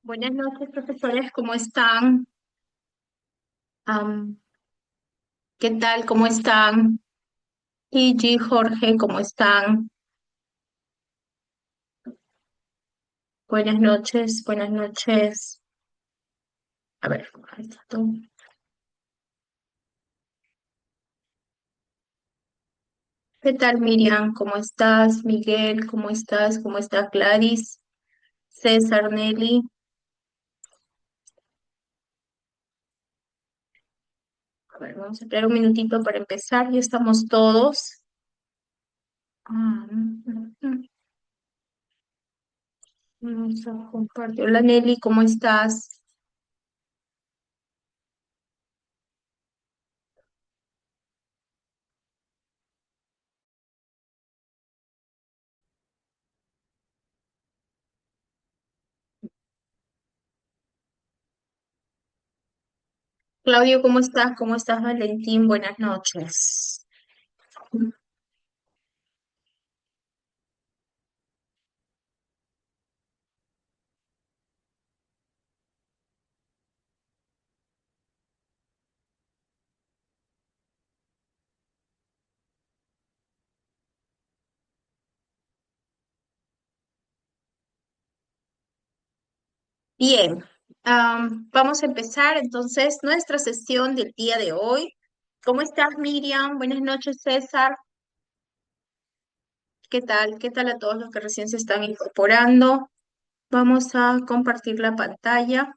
Buenas noches, profesores, ¿cómo están? Am, ¿Qué tal? ¿Cómo están? Gigi, Jorge, ¿cómo están? Buenas noches, buenas noches. A ver, ahí está todo. ¿Qué tal, Miriam? ¿Cómo estás? Miguel, ¿cómo estás? ¿Cómo está Gladys? César, Nelly. A ver, vamos a esperar un minutito para empezar. Ya estamos todos. Vamos a compartir. Hola, Nelly, ¿cómo estás? Claudio, ¿cómo estás? ¿Cómo estás, Valentín? Buenas noches. Bien, vamos a empezar entonces nuestra sesión del día de hoy. ¿Cómo estás, Miriam? Buenas noches, César. ¿Qué tal? ¿Qué tal a todos los que recién se están incorporando? Vamos a compartir la pantalla.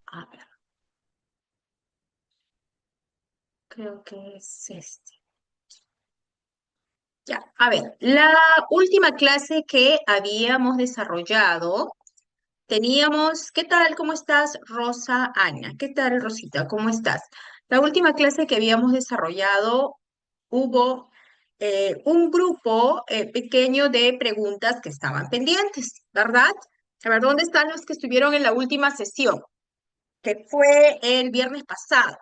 A ver, creo que es este. Ya, a ver, la última clase que habíamos desarrollado, teníamos, ¿qué tal? ¿Cómo estás, Rosa Ana? ¿Qué tal, Rosita? ¿Cómo estás? La última clase que habíamos desarrollado hubo un grupo pequeño de preguntas que estaban pendientes, ¿verdad? A ver, ¿dónde están los que estuvieron en la última sesión? Que fue el viernes pasado.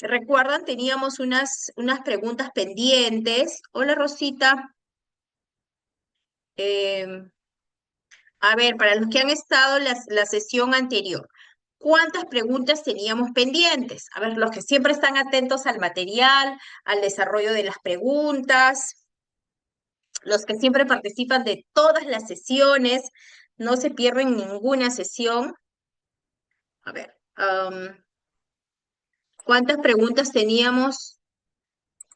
¿Recuerdan? Teníamos unas preguntas pendientes. Hola, Rosita. Em, a ver, para los que han estado en la sesión anterior, ¿cuántas preguntas teníamos pendientes? A ver, los que siempre están atentos al material, al desarrollo de las preguntas, los que siempre participan de todas las sesiones, no se pierden ninguna sesión. A ver, ¿cuántas preguntas teníamos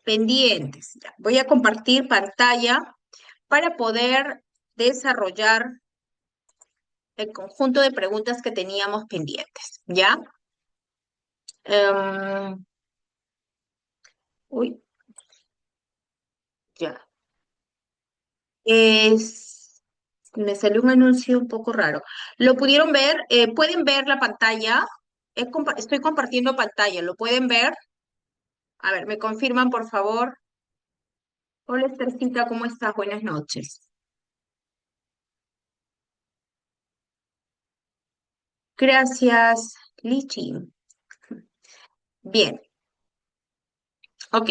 pendientes? Ya, voy a compartir pantalla para poder desarrollar el conjunto de preguntas que teníamos pendientes, ¿ya? Em, uy, ya. Es, Me salió un anuncio un poco raro. ¿Lo pudieron ver? ¿Pueden ver la pantalla? Estoy compartiendo pantalla, ¿lo pueden ver? A ver, ¿me confirman, por favor? Hola, Estercita, ¿cómo estás? Buenas noches. Gracias, Lichi. Bien, ok.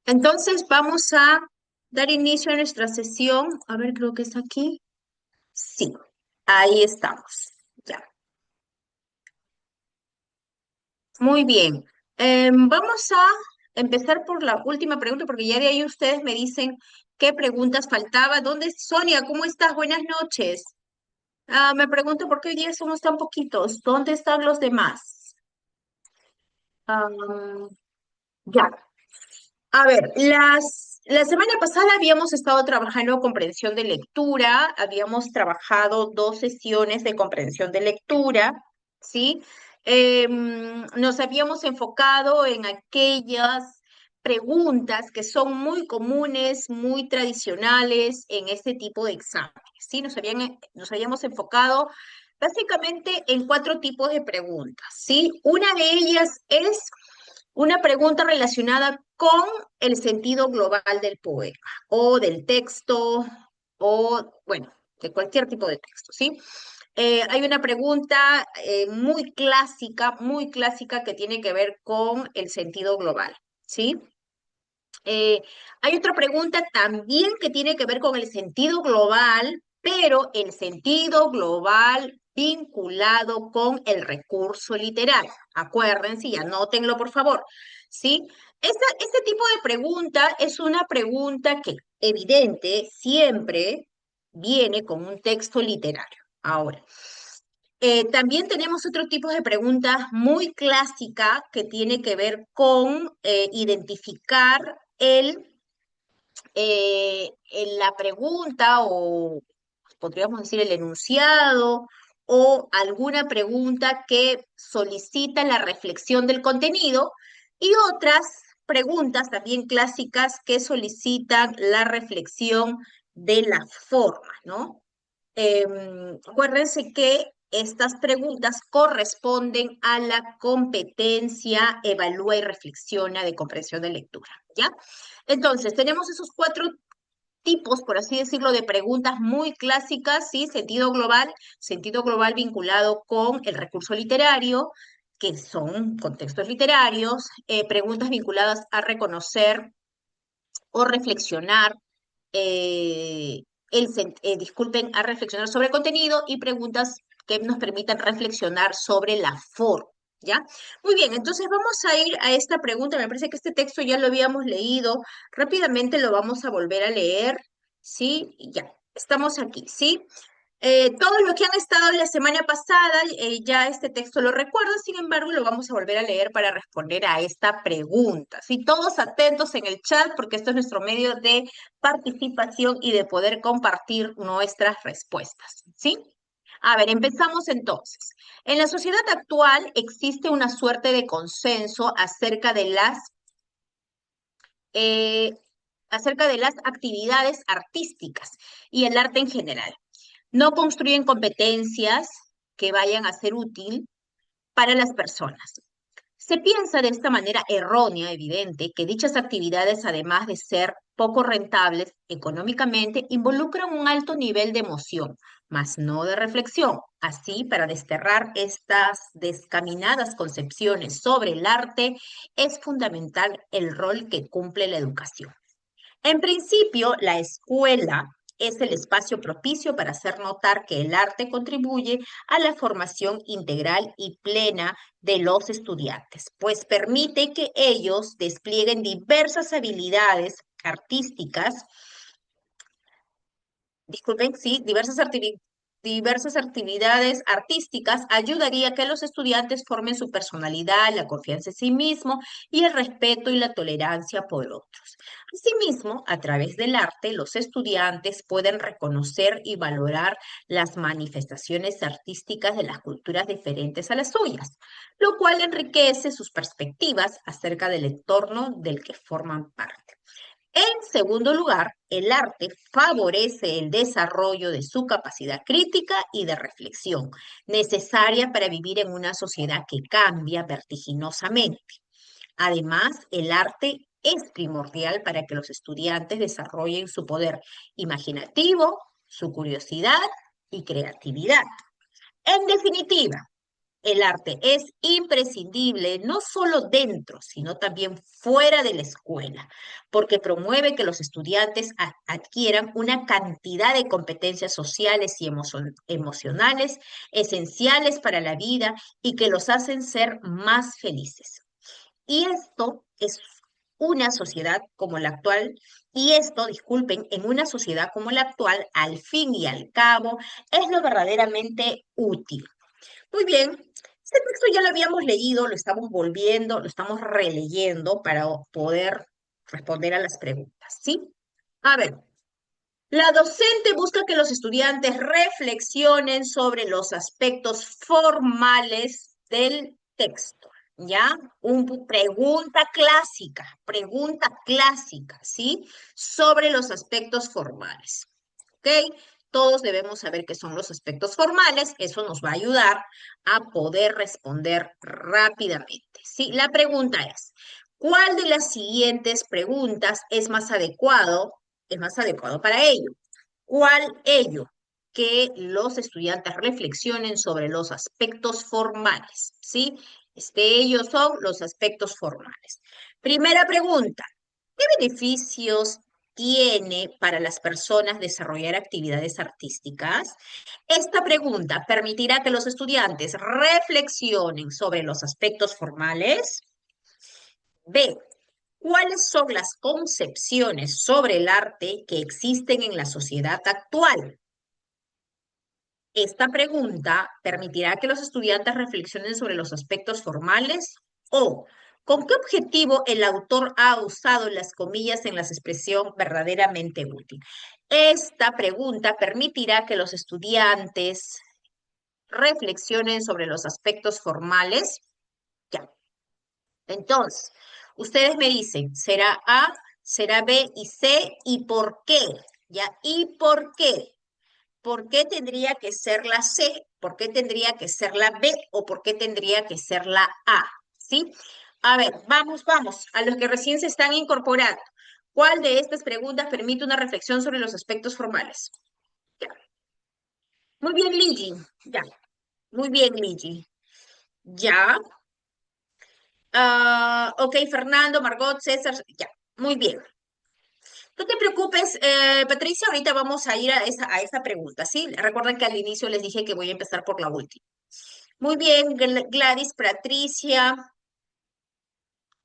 Entonces vamos a dar inicio a nuestra sesión. A ver, creo que es aquí. Sí, ahí estamos. Ya, muy bien. Vamos a empezar por la última pregunta, porque ya de ahí ustedes me dicen qué preguntas faltaba. ¿Dónde es Sonia? ¿Cómo estás? Buenas noches. Me pregunto por qué hoy día somos tan poquitos. ¿Dónde están los demás? Ah, ya. A ver, la semana pasada habíamos estado trabajando comprensión de lectura, habíamos trabajado dos sesiones de comprensión de lectura, ¿sí? Nos habíamos enfocado en aquellas preguntas que son muy comunes, muy tradicionales en este tipo de exámenes, ¿sí? Nos habíamos enfocado básicamente en cuatro tipos de preguntas, ¿sí? Una de ellas es una pregunta relacionada con el sentido global del poema o del texto o, bueno, de cualquier tipo de texto, ¿sí? Hay una pregunta muy clásica que tiene que ver con el sentido global, ¿sí? Hay otra pregunta también que tiene que ver con el sentido global, pero el sentido global vinculado con el recurso literario. Acuérdense y anótenlo, por favor, ¿sí? Este tipo de pregunta es una pregunta que, evidente, siempre viene con un texto literario. Ahora, también tenemos otro tipo de pregunta muy clásica que tiene que ver con identificar la pregunta o podríamos decir el enunciado o alguna pregunta que solicita la reflexión del contenido y otras preguntas también clásicas que solicitan la reflexión de la forma, ¿no? Acuérdense que estas preguntas corresponden a la competencia evalúa y reflexiona de comprensión de lectura, ¿ya? Entonces, tenemos esos cuatro tipos, por así decirlo, de preguntas muy clásicas, ¿sí? Sentido global vinculado con el recurso literario, que son contextos literarios, preguntas vinculadas a reconocer o reflexionar, disculpen, a reflexionar sobre el contenido y preguntas que nos permitan reflexionar sobre la forma. ¿Ya? Muy bien, entonces vamos a ir a esta pregunta. Me parece que este texto ya lo habíamos leído. Rápidamente lo vamos a volver a leer. ¿Sí? Y ya, estamos aquí, ¿sí? Todos los que han estado la semana pasada, ya este texto lo recuerdan, sin embargo, lo vamos a volver a leer para responder a esta pregunta. ¿Sí? Todos atentos en el chat, porque esto es nuestro medio de participación y de poder compartir nuestras respuestas. ¿Sí? A ver, empezamos entonces. En la sociedad actual existe una suerte de consenso eh, acerca de las actividades artísticas y el arte en general. No construyen competencias que vayan a ser útil para las personas. Se piensa de esta manera errónea, evidente, que dichas actividades, además de ser poco rentables económicamente, involucran un alto nivel de emoción, mas no de reflexión. Así, para desterrar estas descaminadas concepciones sobre el arte, es fundamental el rol que cumple la educación. En principio, la escuela es el espacio propicio para hacer notar que el arte contribuye a la formación integral y plena de los estudiantes, pues permite que ellos desplieguen diversas habilidades artísticas, disculpen, sí, diversas actividades artísticas ayudaría a que los estudiantes formen su personalidad, la confianza en sí mismo y el respeto y la tolerancia por otros. Asimismo, a través del arte, los estudiantes pueden reconocer y valorar las manifestaciones artísticas de las culturas diferentes a las suyas, lo cual enriquece sus perspectivas acerca del entorno del que forman parte. En segundo lugar, el arte favorece el desarrollo de su capacidad crítica y de reflexión, necesaria para vivir en una sociedad que cambia vertiginosamente. Además, el arte es primordial para que los estudiantes desarrollen su poder imaginativo, su curiosidad y creatividad. En definitiva, el arte es imprescindible no solo dentro, sino también fuera de la escuela, porque promueve que los estudiantes adquieran una cantidad de competencias sociales y emocionales esenciales para la vida y que los hacen ser más felices. Y esto es una sociedad como la actual, y esto, disculpen, en una sociedad como la actual, al fin y al cabo, es lo verdaderamente útil. Muy bien, este texto ya lo habíamos leído, lo estamos volviendo, lo estamos releyendo para poder responder a las preguntas, ¿sí? A ver, la docente busca que los estudiantes reflexionen sobre los aspectos formales del texto, ¿ya? Pregunta clásica, ¿sí? Sobre los aspectos formales, ¿ok? Todos debemos saber qué son los aspectos formales, eso nos va a ayudar a poder responder rápidamente, ¿sí? La pregunta es, ¿cuál de las siguientes preguntas es más adecuado para ello? ¿Cuál ello? Que los estudiantes reflexionen sobre los aspectos formales, ¿sí? Ellos son los aspectos formales. Primera pregunta, ¿qué beneficios tiene para las personas desarrollar actividades artísticas? Esta pregunta permitirá que los estudiantes reflexionen sobre los aspectos formales. B. ¿Cuáles son las concepciones sobre el arte que existen en la sociedad actual? Esta pregunta permitirá que los estudiantes reflexionen sobre los aspectos formales o con qué objetivo el autor ha usado las comillas en la expresión verdaderamente útil. Esta pregunta permitirá que los estudiantes reflexionen sobre los aspectos formales. Ya. Entonces, ustedes me dicen, ¿será A, será B y C? ¿Y por qué? ¿Ya? ¿Y por qué? ¿Por qué tendría que ser la C? ¿Por qué tendría que ser la B? ¿O por qué tendría que ser la A? ¿Sí? A ver, vamos, a los que recién se están incorporando. ¿Cuál de estas preguntas permite una reflexión sobre los aspectos formales? Ya. Muy bien, Ligi. Ya. Muy bien, Ligi. Ya. Ok, Fernando, Margot, César. Ya. Muy bien. No te preocupes, Patricia, ahorita vamos a ir a esa pregunta, ¿sí? Recuerden que al inicio les dije que voy a empezar por la última. Muy bien, Gladys, Patricia.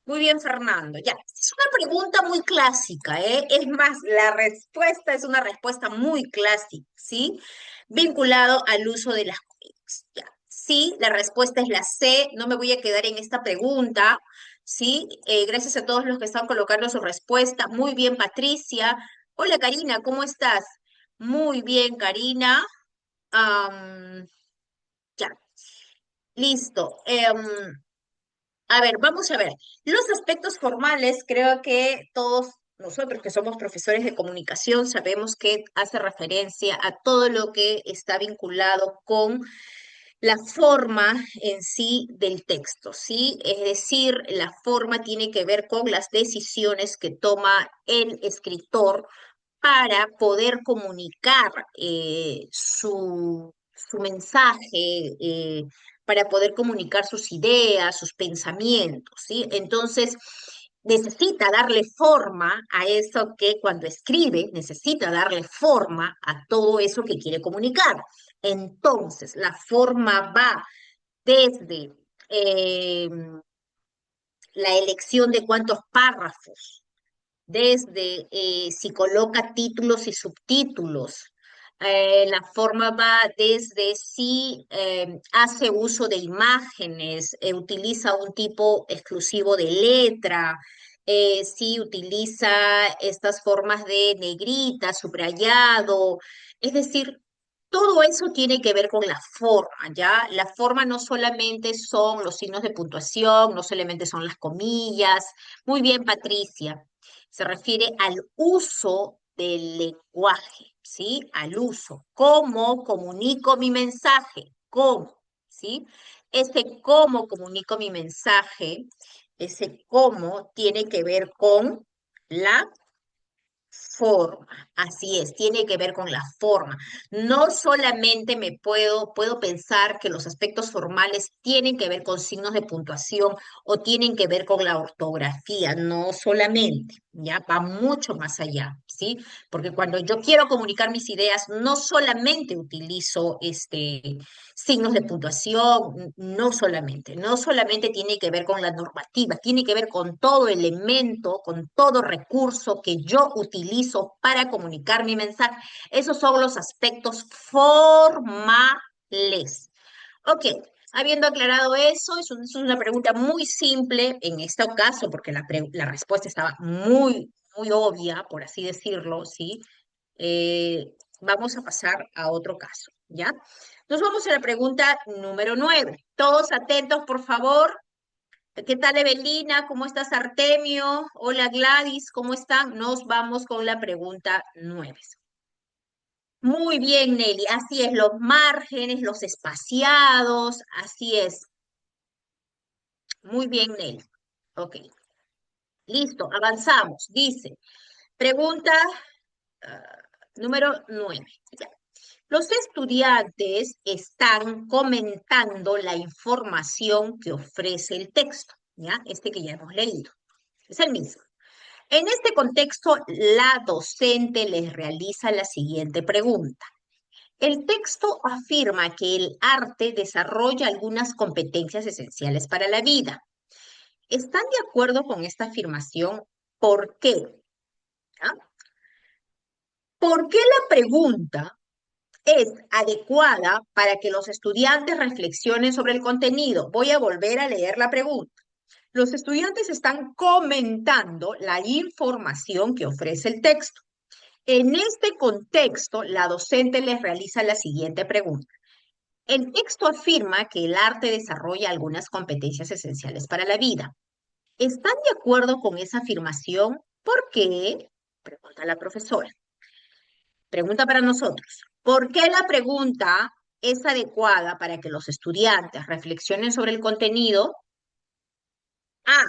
Muy bien, Fernando. Ya, es una pregunta muy clásica, ¿eh? Es más, la respuesta es una respuesta muy clásica, ¿sí? Vinculado al uso de las comidas. Ya. Sí, la respuesta es la C. No me voy a quedar en esta pregunta, ¿sí? Gracias a todos los que están colocando su respuesta. Muy bien, Patricia. Hola, Karina, ¿cómo estás? Muy bien, Karina. Ya, listo. A ver, vamos a ver. Los aspectos formales, creo que todos nosotros que somos profesores de comunicación sabemos que hace referencia a todo lo que está vinculado con la forma en sí del texto, ¿sí? Es decir, la forma tiene que ver con las decisiones que toma el escritor para poder comunicar su mensaje, para poder comunicar sus ideas, sus pensamientos, ¿sí? Entonces, necesita darle forma a eso que cuando escribe, necesita darle forma a todo eso que quiere comunicar. Entonces, la forma va desde eh, la elección de cuántos párrafos, desde si coloca títulos y subtítulos. La forma va desde si hace uso de imágenes, utiliza un tipo exclusivo de letra, si utiliza estas formas de negrita, subrayado, es decir, todo eso tiene que ver con la forma, ¿ya? La forma no solamente son los signos de puntuación, no solamente son las comillas. Muy bien, Patricia. Se refiere al uso del lenguaje, ¿sí? Al uso. ¿Cómo comunico mi mensaje? ¿Cómo? ¿Sí? Ese cómo comunico mi mensaje, ese cómo tiene que ver con la forma, así es, tiene que ver con la forma. No solamente puedo pensar que los aspectos formales tienen que ver con signos de puntuación o tienen que ver con la ortografía, no solamente, ya va mucho más allá, ¿sí? Porque cuando yo quiero comunicar mis ideas, no solamente utilizo signos de puntuación, no solamente tiene que ver con la normativa, tiene que ver con todo elemento, con todo recurso que yo utilizo para comunicar mi mensaje. Esos son los aspectos formales. Ok, habiendo aclarado eso, es una pregunta muy simple en este caso, porque la respuesta estaba muy obvia, por así decirlo, ¿sí? Vamos a pasar a otro caso, ¿ya? Nos vamos a la pregunta número 9. Todos atentos, por favor. ¿Qué tal, Evelina? ¿Cómo estás, Artemio? Hola, Gladys, ¿cómo están? Nos vamos con la pregunta 9. Muy bien, Nelly. Así es, los márgenes, los espaciados, así es. Muy bien, Nelly. Ok, listo, avanzamos. Dice, pregunta ah, número 9. Los estudiantes están comentando la información que ofrece el texto, ¿ya? Este que ya hemos leído. Es el mismo. En este contexto, la docente les realiza la siguiente pregunta. El texto afirma que el arte desarrolla algunas competencias esenciales para la vida. ¿Están de acuerdo con esta afirmación? ¿Por qué? ¿Ah? ¿Por qué la pregunta es adecuada para que los estudiantes reflexionen sobre el contenido? Voy a volver a leer la pregunta. Los estudiantes están comentando la información que ofrece el texto. En este contexto, la docente les realiza la siguiente pregunta. El texto afirma que el arte desarrolla algunas competencias esenciales para la vida. ¿Están de acuerdo con esa afirmación? ¿Por qué? Pregunta la profesora. Pregunta para nosotros. ¿Por qué la pregunta es adecuada para que los estudiantes reflexionen sobre el contenido? A,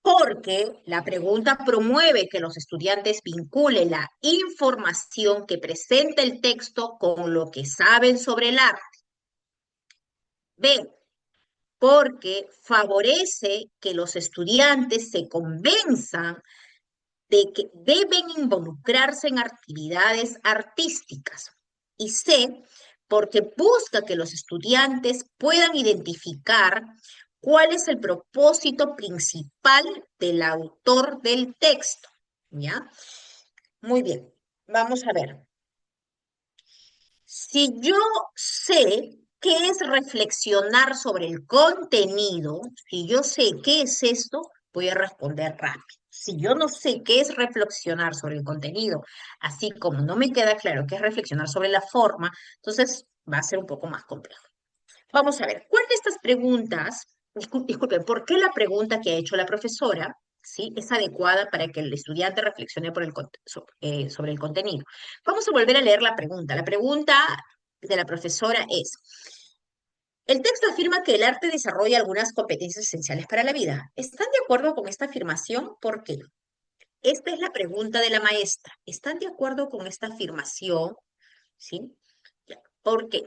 porque la pregunta promueve que los estudiantes vinculen la información que presenta el texto con lo que saben sobre el arte. B, porque favorece que los estudiantes se convenzan de que deben involucrarse en actividades artísticas. Y C, porque busca que los estudiantes puedan identificar cuál es el propósito principal del autor del texto. ¿Ya? Muy bien, vamos a ver. Si yo sé qué es reflexionar sobre el contenido, si yo sé qué es esto, voy a responder rápido. Si yo no sé qué es reflexionar sobre el contenido, así como no me queda claro qué es reflexionar sobre la forma, entonces va a ser un poco más complejo. Vamos a ver, ¿cuál de estas preguntas, disculpen, por qué la pregunta que ha hecho la profesora, ¿sí? Es adecuada para que el estudiante reflexione sobre el contenido? Vamos a volver a leer la pregunta. La pregunta de la profesora es, el texto afirma que el arte desarrolla algunas competencias esenciales para la vida. ¿Están de acuerdo con esta afirmación? ¿Por qué? Esta es la pregunta de la maestra. ¿Están de acuerdo con esta afirmación? ¿Sí? Ya. ¿Por qué?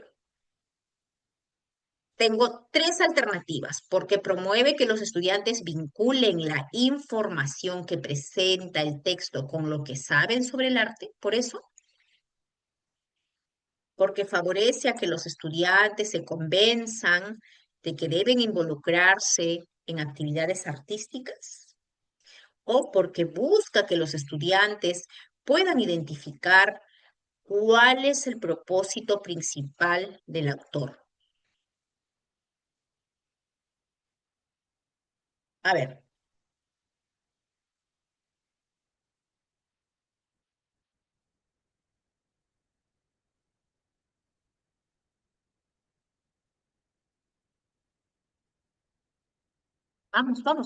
Tengo tres alternativas, porque promueve que los estudiantes vinculen la información que presenta el texto con lo que saben sobre el arte, por eso, porque favorece a que los estudiantes se convenzan de que deben involucrarse en actividades artísticas, o porque busca que los estudiantes puedan identificar cuál es el propósito principal del autor. A ver,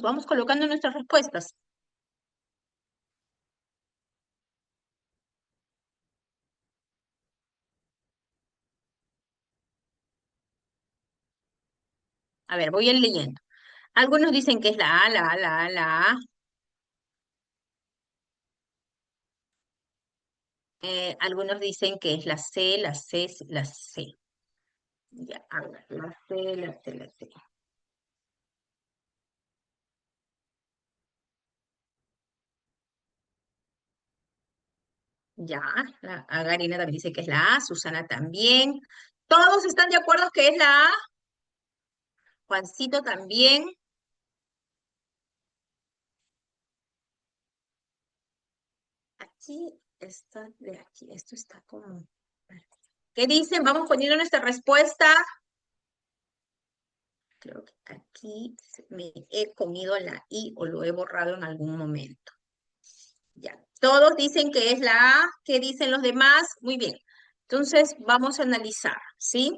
vamos colocando nuestras respuestas. A ver, voy a ir leyendo. Algunos dicen que es la A, la A, la A, la A. Algunos dicen que es la C, la C, la C. Ya, a ver, la C, la C, la C. Ya, la Agarina también dice que es la A, Susana también. ¿Todos están de acuerdo que es la A? Juancito también. Aquí está, de aquí, esto está como... ¿Qué dicen? Vamos poniendo nuestra respuesta. Creo que aquí me he comido la I o lo he borrado en algún momento. Ya, todos dicen que es la A, ¿qué dicen los demás? Muy bien. Entonces, vamos a analizar, ¿sí?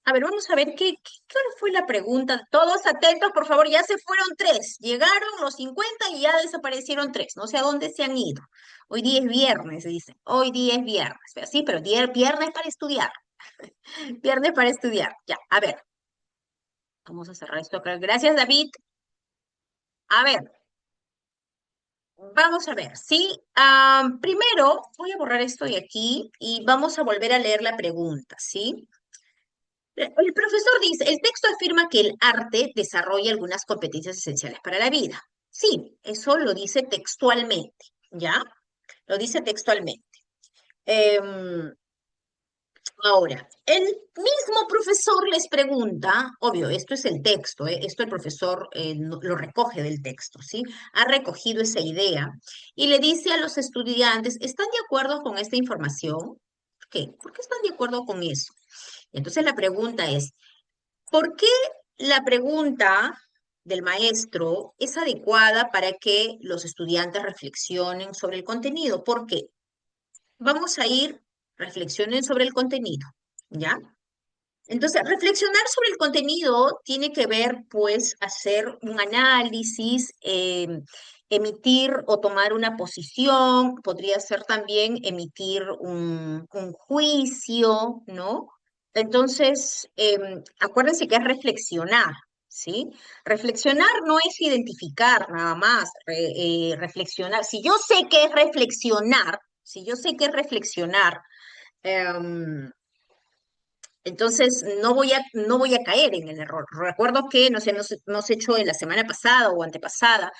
A ver, vamos a ver qué hora fue la pregunta. Todos atentos, por favor, ya se fueron tres. Llegaron los 50 y ya desaparecieron tres. No sé a dónde se han ido. Hoy día es viernes, dice. Hoy día es viernes. Sí, pero viernes para estudiar. Viernes para estudiar. Ya, a ver, vamos a cerrar esto acá. Gracias, David. A ver, vamos a ver, ¿sí? Primero, voy a borrar esto de aquí y vamos a volver a leer la pregunta, ¿sí? El profesor dice, el texto afirma que el arte desarrolla algunas competencias esenciales para la vida. Sí, eso lo dice textualmente, ¿ya? Lo dice textualmente. Em, Ahora, el mismo profesor les pregunta, obvio, esto es el texto, esto el profesor lo recoge del texto, ¿sí? Ha recogido esa idea y le dice a los estudiantes, ¿están de acuerdo con esta información? ¿Por qué? ¿Por qué están de acuerdo con eso? Entonces la pregunta es, ¿por qué la pregunta del maestro es adecuada para que los estudiantes reflexionen sobre el contenido? ¿Por qué? Vamos a ir, reflexionen sobre el contenido, ¿ya? Entonces, reflexionar sobre el contenido tiene que ver, pues, hacer un análisis, emitir o tomar una posición, podría ser también emitir un juicio, ¿no? Entonces, acuérdense que es reflexionar, ¿sí? Reflexionar no es identificar nada más, reflexionar. Si yo sé qué es reflexionar, si yo sé qué es reflexionar, em, entonces, no voy a caer en el error. Recuerdo que nos hecho en la semana pasada o antepasada,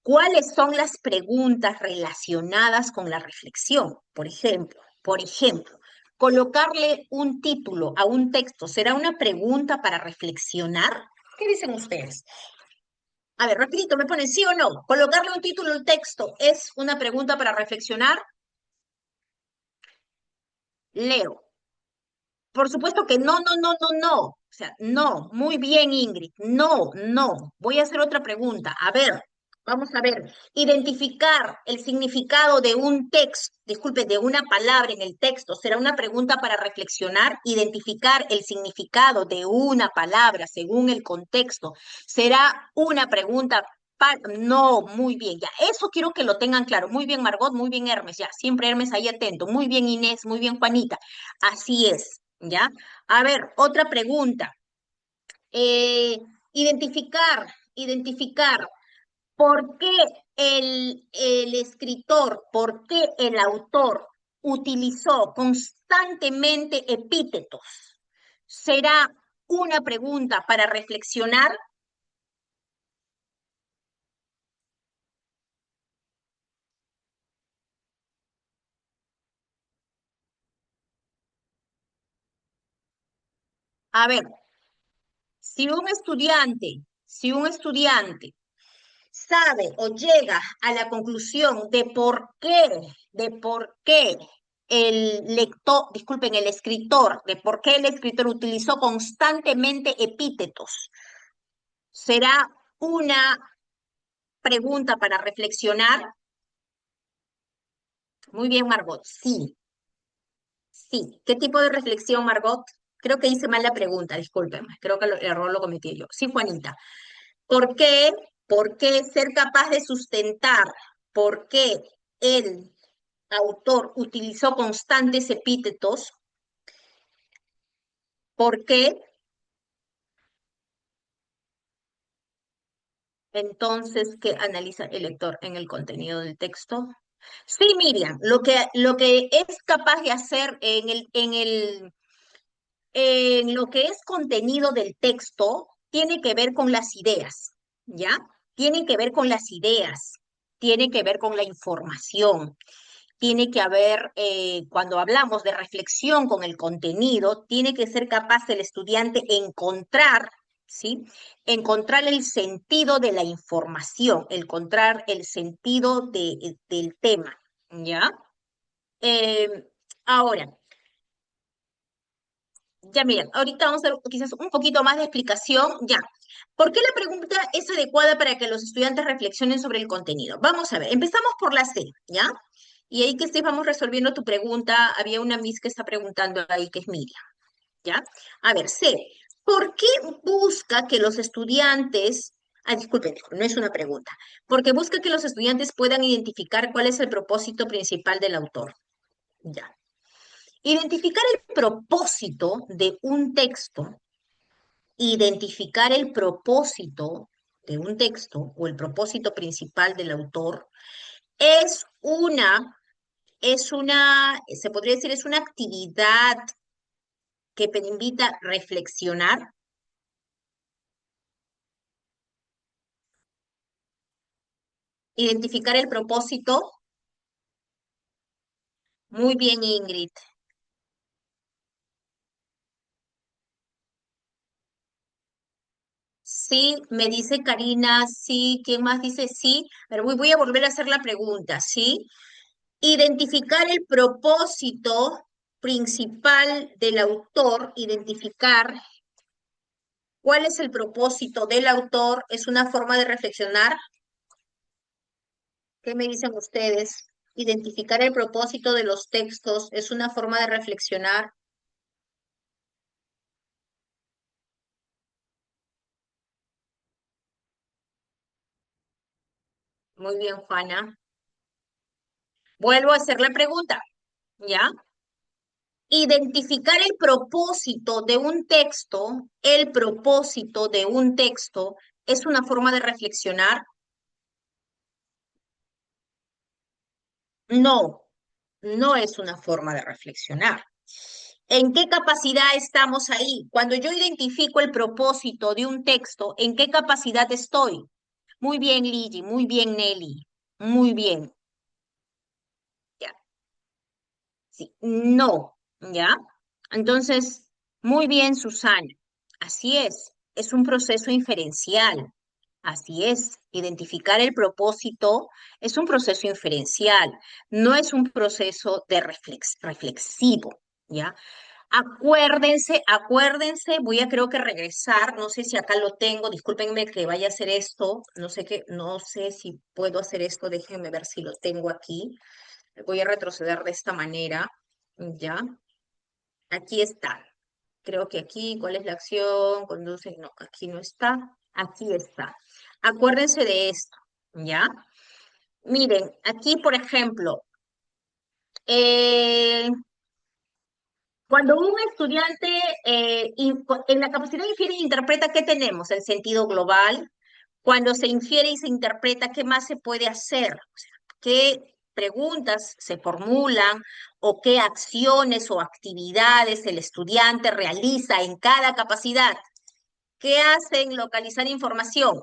¿cuáles son las preguntas relacionadas con la reflexión? Por ejemplo, colocarle un título a un texto, ¿será una pregunta para reflexionar? ¿Qué dicen ustedes? A ver, rapidito, me ponen sí o no. Colocarle un título a un texto es una pregunta para reflexionar. Leo. Por supuesto que no, no, no, no, no. O sea, no. Muy bien, Ingrid. No, no. Voy a hacer otra pregunta. A ver, vamos a ver. Identificar el significado de un texto, disculpe, de una palabra en el texto, será una pregunta para reflexionar. Identificar el significado de una palabra según el contexto, será una pregunta. No, muy bien, ya, eso quiero que lo tengan claro. Muy bien, Margot, muy bien, Hermes, ya, siempre Hermes ahí atento. Muy bien, Inés, muy bien, Juanita. Así es, ¿ya? A ver, otra pregunta. Eh, identificar por qué el escritor, por qué el autor utilizó constantemente epítetos. ¿Será una pregunta para reflexionar? A ver, si un estudiante sabe o llega a la conclusión de por qué el lector, disculpen, el escritor, de por qué el escritor utilizó constantemente epítetos, será una pregunta para reflexionar. Muy bien, Margot. Sí, sí. ¿Qué tipo de reflexión, Margot? Creo que hice mal la pregunta, discúlpenme. Creo que el error lo cometí yo. Sí, Juanita. ¿Por qué? ¿Por qué ser capaz de sustentar? ¿Por qué el autor utilizó constantes epítetos? ¿Por qué? Entonces, ¿qué analiza el lector en el contenido del texto? Sí, Miriam, lo que es capaz de hacer en lo que es contenido del texto, tiene que ver con las ideas, ¿ya? Tiene que ver con las ideas, tiene que ver con la información. Tiene que haber, cuando hablamos de reflexión con el contenido, tiene que ser capaz el estudiante encontrar, ¿sí? Encontrar el sentido de la información, encontrar el sentido del tema, ¿ya? Eh, Ahora, ya miren, ahorita vamos a hacer quizás un poquito más de explicación, ya. ¿Por qué la pregunta es adecuada para que los estudiantes reflexionen sobre el contenido? Vamos a ver, empezamos por la C, ¿ya? Y ahí que estés, vamos resolviendo tu pregunta. Había una Miss que está preguntando ahí, que es Miriam, ¿ya? A ver, C, ¿por qué busca que los estudiantes, disculpen, no es una pregunta, porque busca que los estudiantes puedan identificar cuál es el propósito principal del autor, ¿ya? Identificar el propósito de un texto, identificar el propósito de un texto o el propósito principal del autor es se podría decir, es una actividad que invita a reflexionar, identificar el propósito. Muy bien, Ingrid. Sí, me dice Karina, sí. ¿Quién más dice sí? Pero voy a volver a hacer la pregunta, ¿sí? Identificar el propósito principal del autor, identificar cuál es el propósito del autor, es una forma de reflexionar. ¿Qué me dicen ustedes? Identificar el propósito de los textos es una forma de reflexionar. Muy bien, Juana. Vuelvo a hacer la pregunta, ¿ya? Identificar el propósito de un texto, el propósito de un texto es una forma de reflexionar. No, no es una forma de reflexionar. ¿En qué capacidad estamos ahí? Cuando yo identifico el propósito de un texto, ¿en qué capacidad estoy? Muy bien, Ligi, muy bien, Nelly, muy bien. Ya, sí, no, ¿ya? Entonces, muy bien, Susana. Así es un proceso inferencial. Así es, identificar el propósito es un proceso inferencial, no es un proceso de reflexivo, ¿ya? Acuérdense, voy a creo que regresar, no sé si acá lo tengo, discúlpenme que vaya a hacer esto, no sé si puedo hacer esto, déjenme ver si lo tengo aquí. Voy a retroceder de esta manera, ¿ya? Aquí está. Creo que aquí, ¿cuál es la acción? Conduce, no, aquí no está. Aquí está. Acuérdense de esto, ¿ya? Miren, aquí, por ejemplo, eh, cuando un estudiante en la capacidad infiere e interpreta, ¿qué tenemos? El sentido global. Cuando se infiere y se interpreta, ¿qué más se puede hacer? O sea, ¿qué preguntas se formulan o qué acciones o actividades el estudiante realiza en cada capacidad? ¿Qué hacen? Localizar información.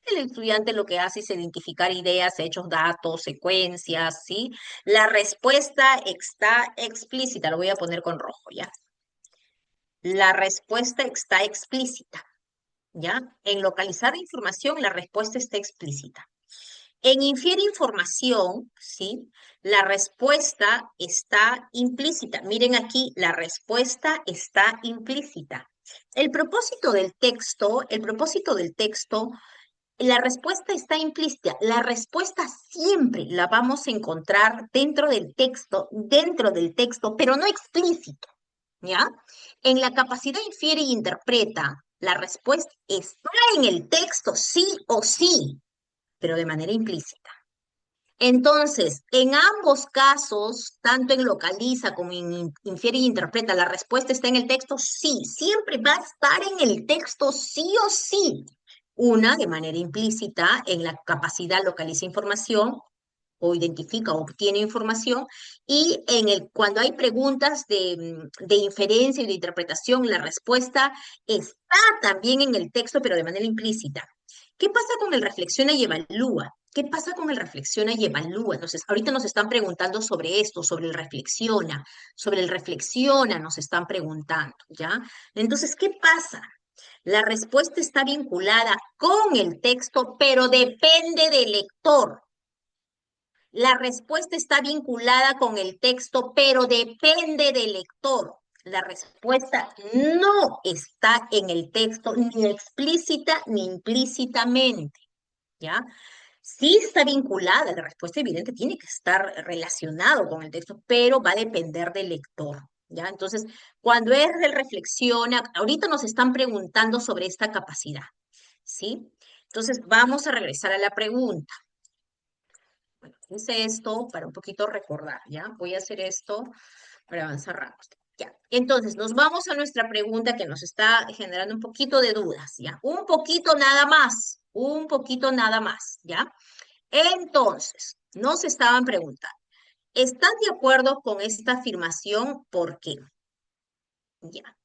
El estudiante lo que hace es identificar ideas, hechos, datos, secuencias, ¿sí? La respuesta está explícita, lo voy a poner con rojo, ¿ya? La respuesta está explícita, ¿ya? En localizar información, la respuesta está explícita. En infiere información, ¿sí? La respuesta está implícita. Miren aquí, la respuesta está implícita. El propósito del texto, la respuesta está implícita. La respuesta siempre la vamos a encontrar dentro del texto, pero no explícito, ¿ya? En la capacidad infiere y interpreta, la respuesta está en el texto, sí o sí, pero de manera implícita. Entonces, en ambos casos, tanto en localiza como en infiere y interpreta, la respuesta está en el texto, sí, siempre va a estar en el texto, sí o sí. Una de manera implícita en la capacidad localiza información o identifica o obtiene información, y cuando hay preguntas de inferencia y de interpretación, la respuesta está también en el texto, pero de manera implícita. ¿Qué pasa con el reflexiona y evalúa? ¿Qué pasa con el reflexiona y evalúa? Entonces, ahorita nos están preguntando sobre esto, sobre el reflexiona nos están preguntando, ¿ya? Entonces, ¿qué pasa? La respuesta está vinculada con el texto, pero depende del lector. La respuesta está vinculada con el texto, pero depende del lector. La respuesta no está en el texto, ni explícita ni implícitamente, ¿ya? Sí está vinculada, la respuesta evidente tiene que estar relacionado con el texto, pero va a depender del lector, ¿ya? Entonces, cuando es de reflexiona, ahorita nos están preguntando sobre esta capacidad, ¿sí? Entonces, vamos a regresar a la pregunta. Bueno, hice esto para un poquito recordar, ¿ya? Voy a hacer esto para avanzar rápido. Ya. Entonces, nos vamos a nuestra pregunta que nos está generando un poquito de dudas, ¿ya? Un poquito nada más, ¿ya? Entonces, nos estaban preguntando, ¿están de acuerdo con esta afirmación? ¿Por qué? Ya.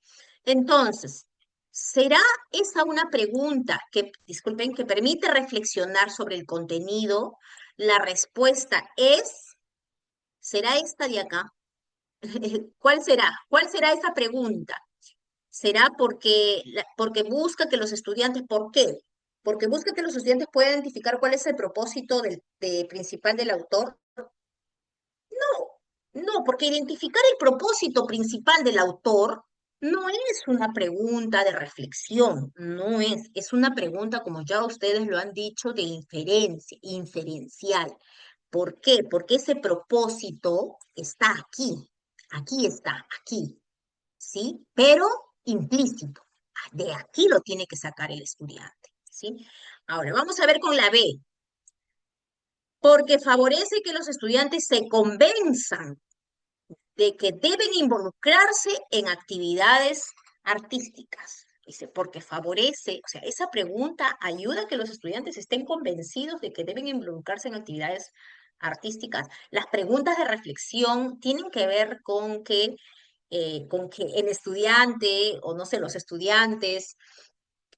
Entonces, ¿será esa una pregunta que, disculpen, que permite reflexionar sobre el contenido? La respuesta es, ¿será esta de acá? ¿Cuál será? ¿Cuál será esa pregunta? ¿Será porque, porque busca que los estudiantes, ¿por qué? Porque busca que los estudiantes puedan identificar cuál es el propósito principal del autor. No, porque identificar el propósito principal del autor no es una pregunta de reflexión, no es, es una pregunta, como ya ustedes lo han dicho, de inferencia, inferencial. ¿Por qué? Porque ese propósito está aquí está, aquí, ¿sí? Pero implícito. De aquí lo tiene que sacar el estudiante, ¿sí? Ahora, vamos a ver con la B. Porque favorece que los estudiantes se convenzan de que deben involucrarse en actividades artísticas. Dice, porque favorece, o sea, esa pregunta ayuda a que los estudiantes estén convencidos de que deben involucrarse en actividades artísticas. Las preguntas de reflexión tienen que ver con que el estudiante, o no sé, los estudiantes,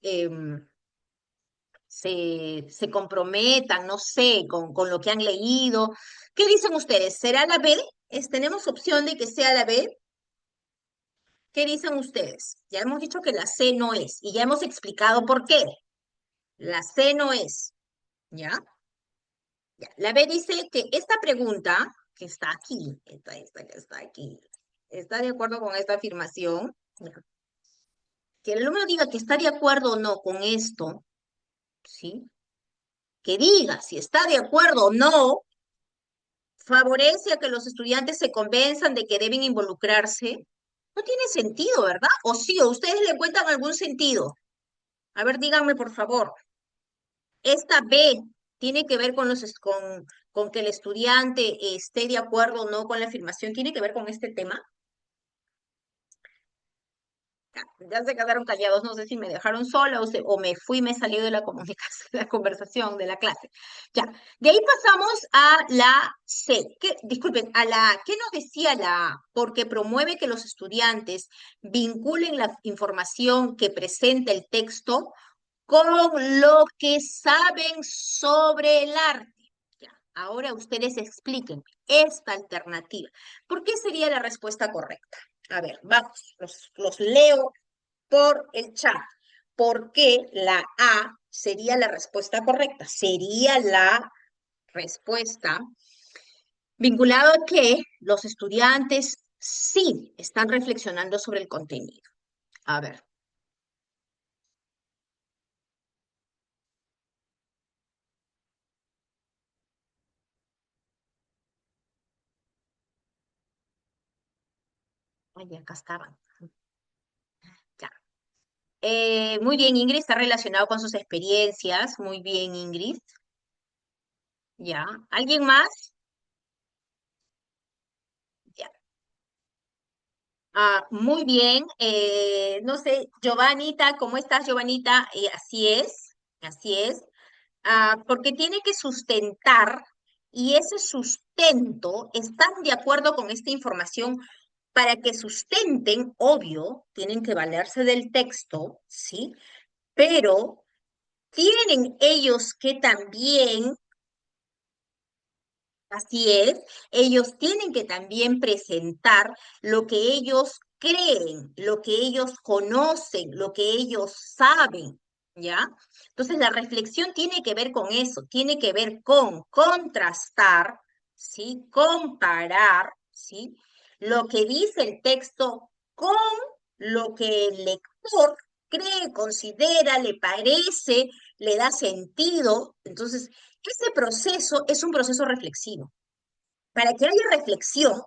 em, se comprometan, no sé, con lo que han leído. ¿Qué dicen ustedes? ¿Será la B? ¿Tenemos opción de que sea la B? ¿Qué dicen ustedes? Ya hemos dicho que la C no es y ya hemos explicado por qué. La C no es, ¿ya? Ya. La B dice que esta pregunta, que está aquí, esta que está aquí, está de acuerdo con esta afirmación. Ya. Que el alumno diga que está de acuerdo o no con esto, ¿sí? Que diga si está de acuerdo o no, favorece a que los estudiantes se convenzan de que deben involucrarse. No tiene sentido, ¿verdad? ¿O sí? ¿O ustedes le encuentran algún sentido? A ver, díganme, por favor. Esta B tiene que ver con que el estudiante esté de acuerdo o no con la afirmación. ¿Tiene que ver con este tema? Ya se quedaron callados, no sé si me dejaron sola o me fui, me salió de la comunicación, de la conversación, de la clase. Ya, de ahí pasamos a la C. Disculpen, ¿qué nos decía la A? Porque promueve que los estudiantes vinculen la información que presenta el texto con lo que saben sobre el arte. Ya, ahora ustedes expliquen esta alternativa. ¿Por qué sería la respuesta correcta? A ver, vamos, los leo por el chat. ¿Por qué la A sería la respuesta correcta? Sería la respuesta vinculada a que los estudiantes sí están reflexionando sobre el contenido. A ver, ay, acá estaban. Ya. Muy bien, Ingrid, está relacionado con sus experiencias. Muy bien, Ingrid. Ya. ¿Alguien más? Ya. Muy bien. No sé, Giovanita, ¿cómo estás, Giovanita? Así es, así es. Porque tiene que sustentar y ese sustento, están de acuerdo con esta información. Para que sustenten, obvio, tienen que valerse del texto, ¿sí? Pero tienen ellos que también, así es, ellos tienen que también presentar lo que ellos creen, lo que ellos conocen, lo que ellos saben, ¿ya? Entonces la reflexión tiene que ver con eso, tiene que ver con contrastar, ¿sí? Comparar, ¿sí? Lo que dice el texto con lo que el lector cree, considera, le parece, le da sentido. Entonces, ese proceso es un proceso reflexivo. Para que haya reflexión,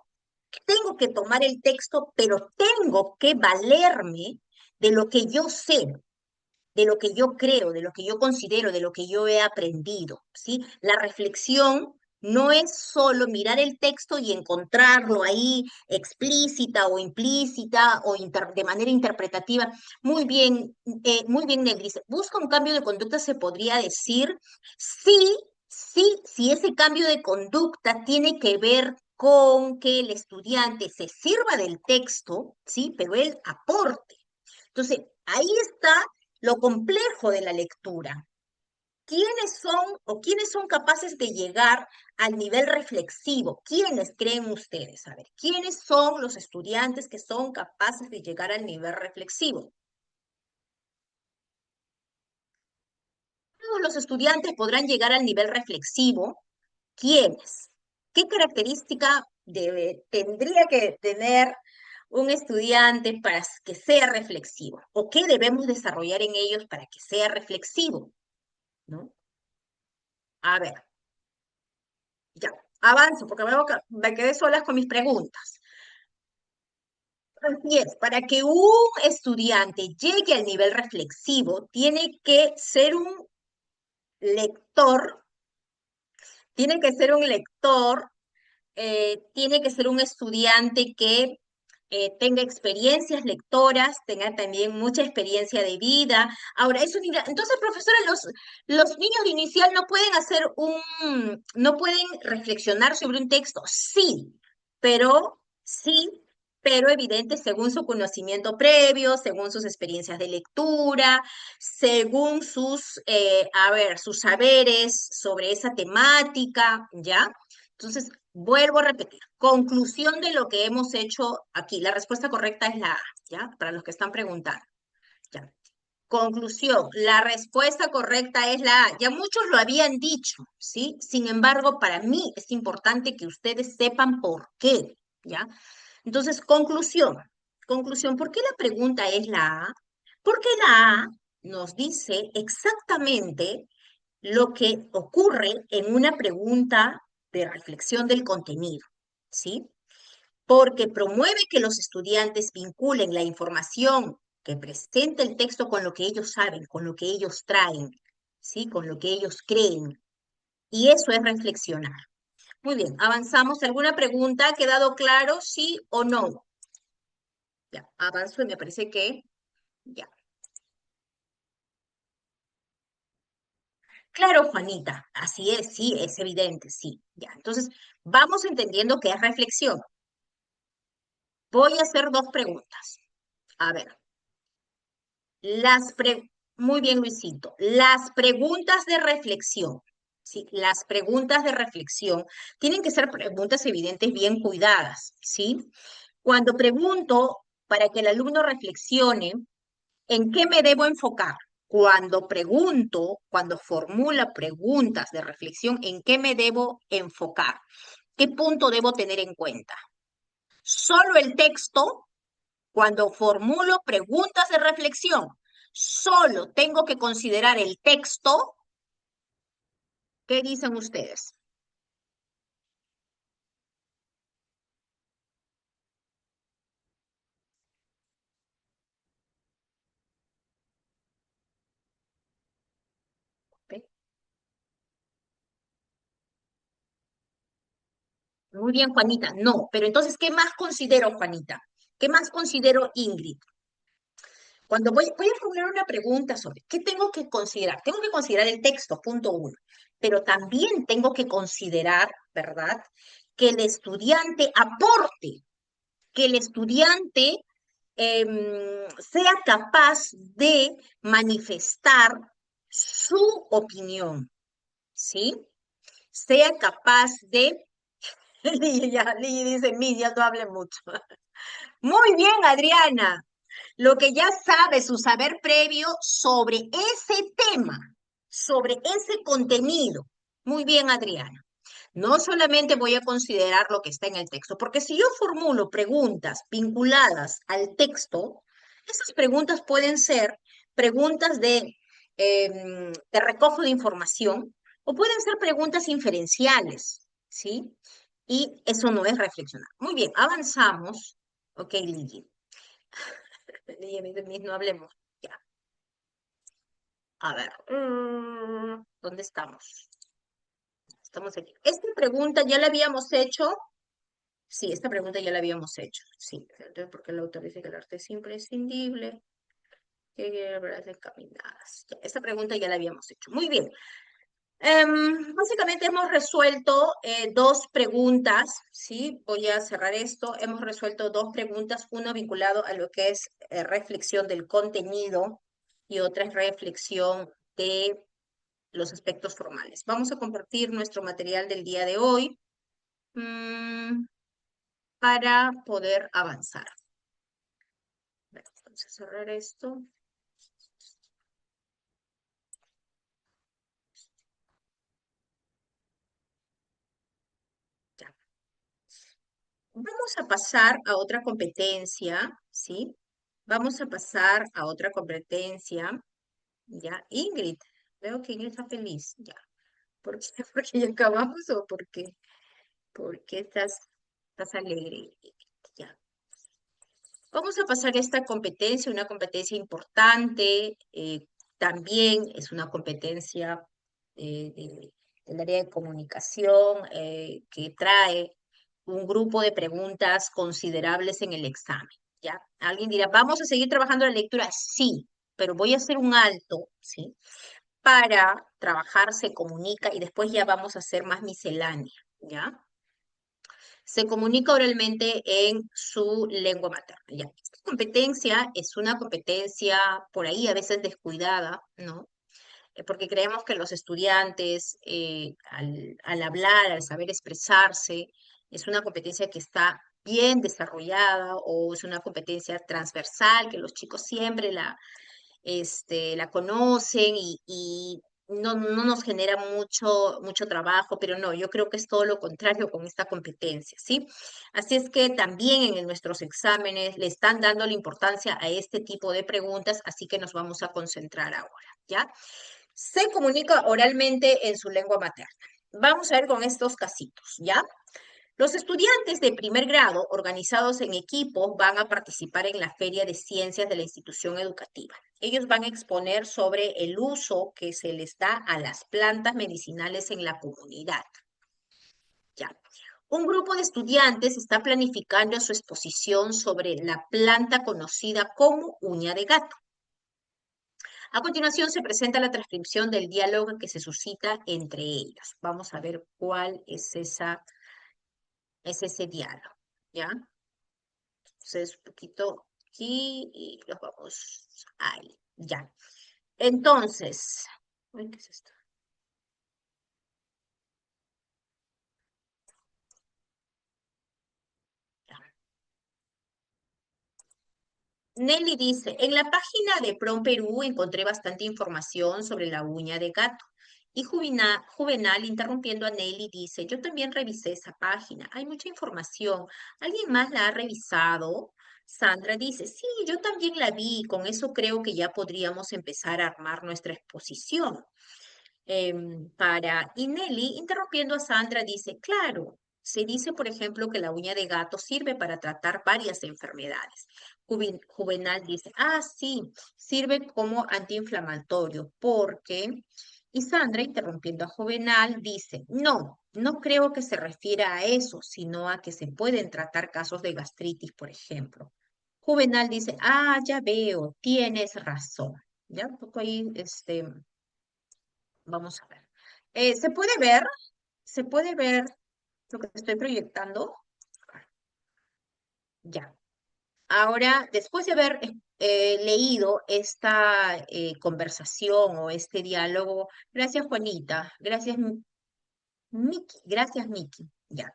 tengo que tomar el texto, pero tengo que valerme de lo que yo sé, de lo que yo creo, de lo que yo considero, de lo que yo he aprendido, ¿sí? La reflexión no es solo mirar el texto y encontrarlo ahí explícita o implícita o de manera interpretativa. Muy bien, Negris. Busca un cambio de conducta, se podría decir, sí, sí, si ese cambio de conducta tiene que ver con que el estudiante se sirva del texto, ¿sí? Pero él aporte. Entonces, ahí está lo complejo de la lectura. ¿Quiénes son o quiénes son capaces de llegar al nivel reflexivo? ¿Quiénes creen ustedes? A ver, ¿quiénes son los estudiantes que son capaces de llegar al nivel reflexivo? Todos los estudiantes podrán llegar al nivel reflexivo. ¿Quiénes? ¿Qué característica tendría que tener un estudiante para que sea reflexivo? ¿O qué debemos desarrollar en ellos para que sea reflexivo? ¿No? A ver, ya, avanzo porque me quedé solas con mis preguntas. Así es, para que un estudiante llegue al nivel reflexivo, tiene que ser un lector, tiene que ser un lector tiene que ser un estudiante que tenga experiencias lectoras, tenga también mucha experiencia de vida. Ahora, eso, entonces, profesora, los niños de inicial no pueden no pueden reflexionar sobre un texto. Sí, pero evidente según su conocimiento previo, según sus experiencias de lectura, según a ver, sus saberes sobre esa temática, ¿ya? Entonces, vuelvo a repetir, conclusión de lo que hemos hecho aquí. La respuesta correcta es la A, ¿ya? Para los que están preguntando, ¿ya? Conclusión, la respuesta correcta es la A. Ya muchos lo habían dicho, ¿sí? Sin embargo, para mí es importante que ustedes sepan por qué, ¿ya? Entonces, conclusión, ¿por qué la pregunta es la A? Porque la A nos dice exactamente lo que ocurre en una pregunta de reflexión del contenido, ¿sí? Porque promueve que los estudiantes vinculen la información que presenta el texto con lo que ellos saben, con lo que ellos traen, ¿sí? Con lo que ellos creen. Y eso es reflexionar. Muy bien, avanzamos. ¿Alguna pregunta? ¿Ha quedado claro? ¿Sí o no? Ya, avanzo y me parece que ya. Claro, Juanita, así es, sí, es evidente, sí. Ya, entonces vamos entendiendo qué es reflexión. Voy a hacer dos preguntas. A ver, muy bien, Luisito. Las preguntas de reflexión, ¿sí? Las preguntas de reflexión tienen que ser preguntas evidentes, bien cuidadas, ¿sí? Cuando pregunto para que el alumno reflexione, ¿en qué me debo enfocar? Cuando pregunto, cuando formula preguntas de reflexión, ¿en qué me debo enfocar? ¿Qué punto debo tener en cuenta? ¿Solo el texto? Cuando formulo preguntas de reflexión, solo tengo que considerar el texto. ¿Qué dicen ustedes? ¿Ok? Muy bien, Juanita. No, pero entonces, ¿qué más considero, Juanita? ¿Qué más considero, Ingrid? Cuando voy a formular una pregunta sobre qué tengo que considerar el texto, punto uno, pero también tengo que considerar, ¿verdad? Que el estudiante aporte, que el estudiante sea capaz de manifestar su opinión, ¿sí? Sea capaz de... Lili dice, Midia, no hable mucho. Muy bien, Adriana. Lo que ya sabe, su saber previo sobre ese tema, sobre ese contenido. Muy bien, Adriana. No solamente voy a considerar lo que está en el texto, porque si yo formulo preguntas vinculadas al texto, esas preguntas pueden ser preguntas de recojo de información o pueden ser preguntas inferenciales, ¿sí? Y eso no es reflexionar. Muy bien, avanzamos. Ok, Lili. Lili, no hablemos. Ya, a ver. ¿Dónde estamos? Estamos aquí. Esta pregunta ya la habíamos hecho. Sí, esta pregunta ya la habíamos hecho. Sí, entonces, porque el autor dice que el arte es imprescindible, que las encaminadas. Ya, esta pregunta ya la habíamos hecho. Muy bien. Básicamente hemos resuelto dos preguntas, ¿sí? Voy a cerrar esto. Hemos resuelto dos preguntas, uno vinculado a lo que es reflexión del contenido y otra es reflexión de los aspectos formales. Vamos a compartir nuestro material del día de hoy mm, para poder avanzar. Vamos a cerrar esto. Ya. Vamos a pasar a otra competencia, ¿sí? Vamos a pasar a otra competencia, ¿ya? Ingrid, veo que Ingrid está feliz, ¿ya? ¿Por qué? ¿Porque ya acabamos o porque estás alegre? Ya. Vamos a pasar a esta competencia, una competencia importante, también es una competencia del área de comunicación que trae un grupo de preguntas considerables en el examen, ¿ya? Alguien dirá, ¿vamos a seguir trabajando la lectura? Sí, pero voy a hacer un alto, ¿sí? Para trabajar se comunica y después ya vamos a hacer más miscelánea, ¿ya? Se comunica oralmente en su lengua materna. Ya. Esta competencia es una competencia por ahí a veces descuidada, ¿no? Porque creemos que los estudiantes, al hablar, al saber expresarse, es una competencia que está bien desarrollada o es una competencia transversal, que los chicos siempre la conocen y no nos genera mucho trabajo, pero no, yo creo que es todo lo contrario con esta competencia, ¿sí? Así es que también en nuestros exámenes le están dando la importancia a este tipo de preguntas, así que nos vamos a concentrar ahora, ¿ya? Se comunica oralmente en su lengua materna. Vamos a ver con estos casitos, ¿ya? Los estudiantes de primer grado, organizados en equipos, van a participar en la Feria de Ciencias de la institución educativa. Ellos van a exponer sobre el uso que se les da a las plantas medicinales en la comunidad. Ya. Un grupo de estudiantes está planificando su exposición sobre la planta conocida como uña de gato. A continuación se presenta la transcripción del diálogo que se suscita entre ellos. Vamos a ver cuál es ese diálogo, ¿ya? Entonces, un poquito aquí y los vamos ahí, ya. Entonces, ay, ¿qué es esto? Ya. Nelly dice, en la página de Prom Perú encontré bastante información sobre la uña de gato. Y Juvenal, interrumpiendo a Nelly, dice, yo también revisé esa página. Hay mucha información. ¿Alguien más la ha revisado? Sandra dice, sí, yo también la vi. Con eso creo que ya podríamos empezar a armar nuestra exposición. Y Nelly, interrumpiendo a Sandra, dice, claro, se dice, por ejemplo, que la uña de gato sirve para tratar varias enfermedades. Juvenal dice, ah, sí, sirve como antiinflamatorio, porque... Y Sandra, interrumpiendo a Juvenal, dice, no creo que se refiera a eso, sino a que se pueden tratar casos de gastritis, por ejemplo. Juvenal dice, ah, ya veo, tienes razón. Ya, un poco ahí, vamos a ver. ¿Se puede ver lo que estoy proyectando? Ya. Ahora, después de haber leído esta conversación o este diálogo, gracias Juanita, gracias Miki, gracias Miki. Ya.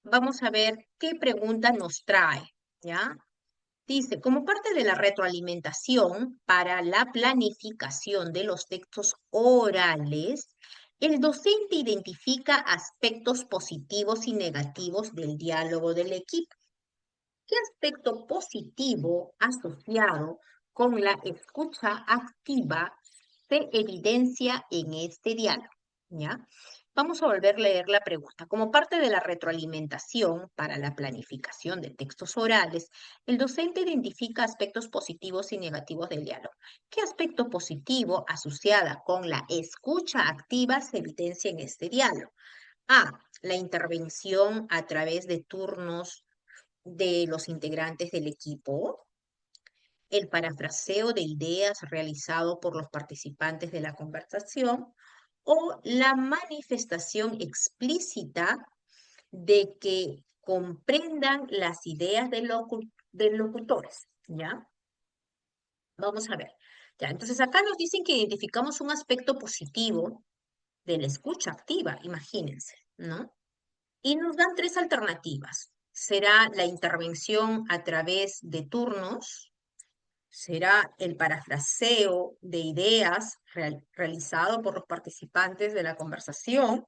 Vamos a ver qué pregunta nos trae. ¿Ya? Dice, como parte de la retroalimentación para la planificación de los textos orales, el docente identifica aspectos positivos y negativos del diálogo del equipo. ¿Qué aspecto positivo asociado con la escucha activa se evidencia en este diálogo? ¿Ya? Vamos a volver a leer la pregunta. Como parte de la retroalimentación para la planificación de textos orales, el docente identifica aspectos positivos y negativos del diálogo. ¿Qué aspecto positivo asociada con la escucha activa se evidencia en este diálogo? A. La intervención a través de turnos de los integrantes del equipo, el parafraseo de ideas realizado por los participantes de la conversación o la manifestación explícita de que comprendan las ideas de locutores, ¿ya? Vamos a ver. Ya, entonces acá nos dicen que identificamos un aspecto positivo de la escucha activa, imagínense, ¿no? Y nos dan tres alternativas. Será la intervención a través de turnos, será el parafraseo de ideas realizado por los participantes de la conversación,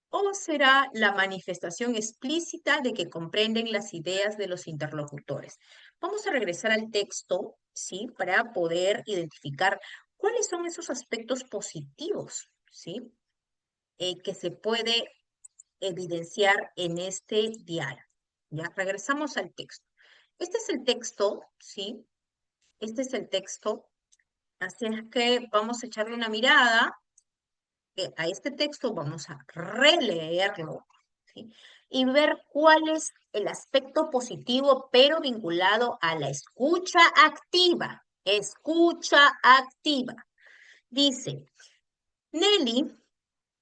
o será la manifestación explícita de que comprenden las ideas de los interlocutores. Vamos a regresar al texto, ¿sí? Para poder identificar cuáles son esos aspectos positivos, ¿sí? Que se puede evidenciar en este diálogo. Ya, regresamos al texto. Este es el texto, ¿sí? Este es el texto. Así es que vamos a echarle una mirada a este texto, vamos a releerlo, ¿sí? Y ver cuál es el aspecto positivo, pero vinculado a la escucha activa. Escucha activa. Dice, Nelly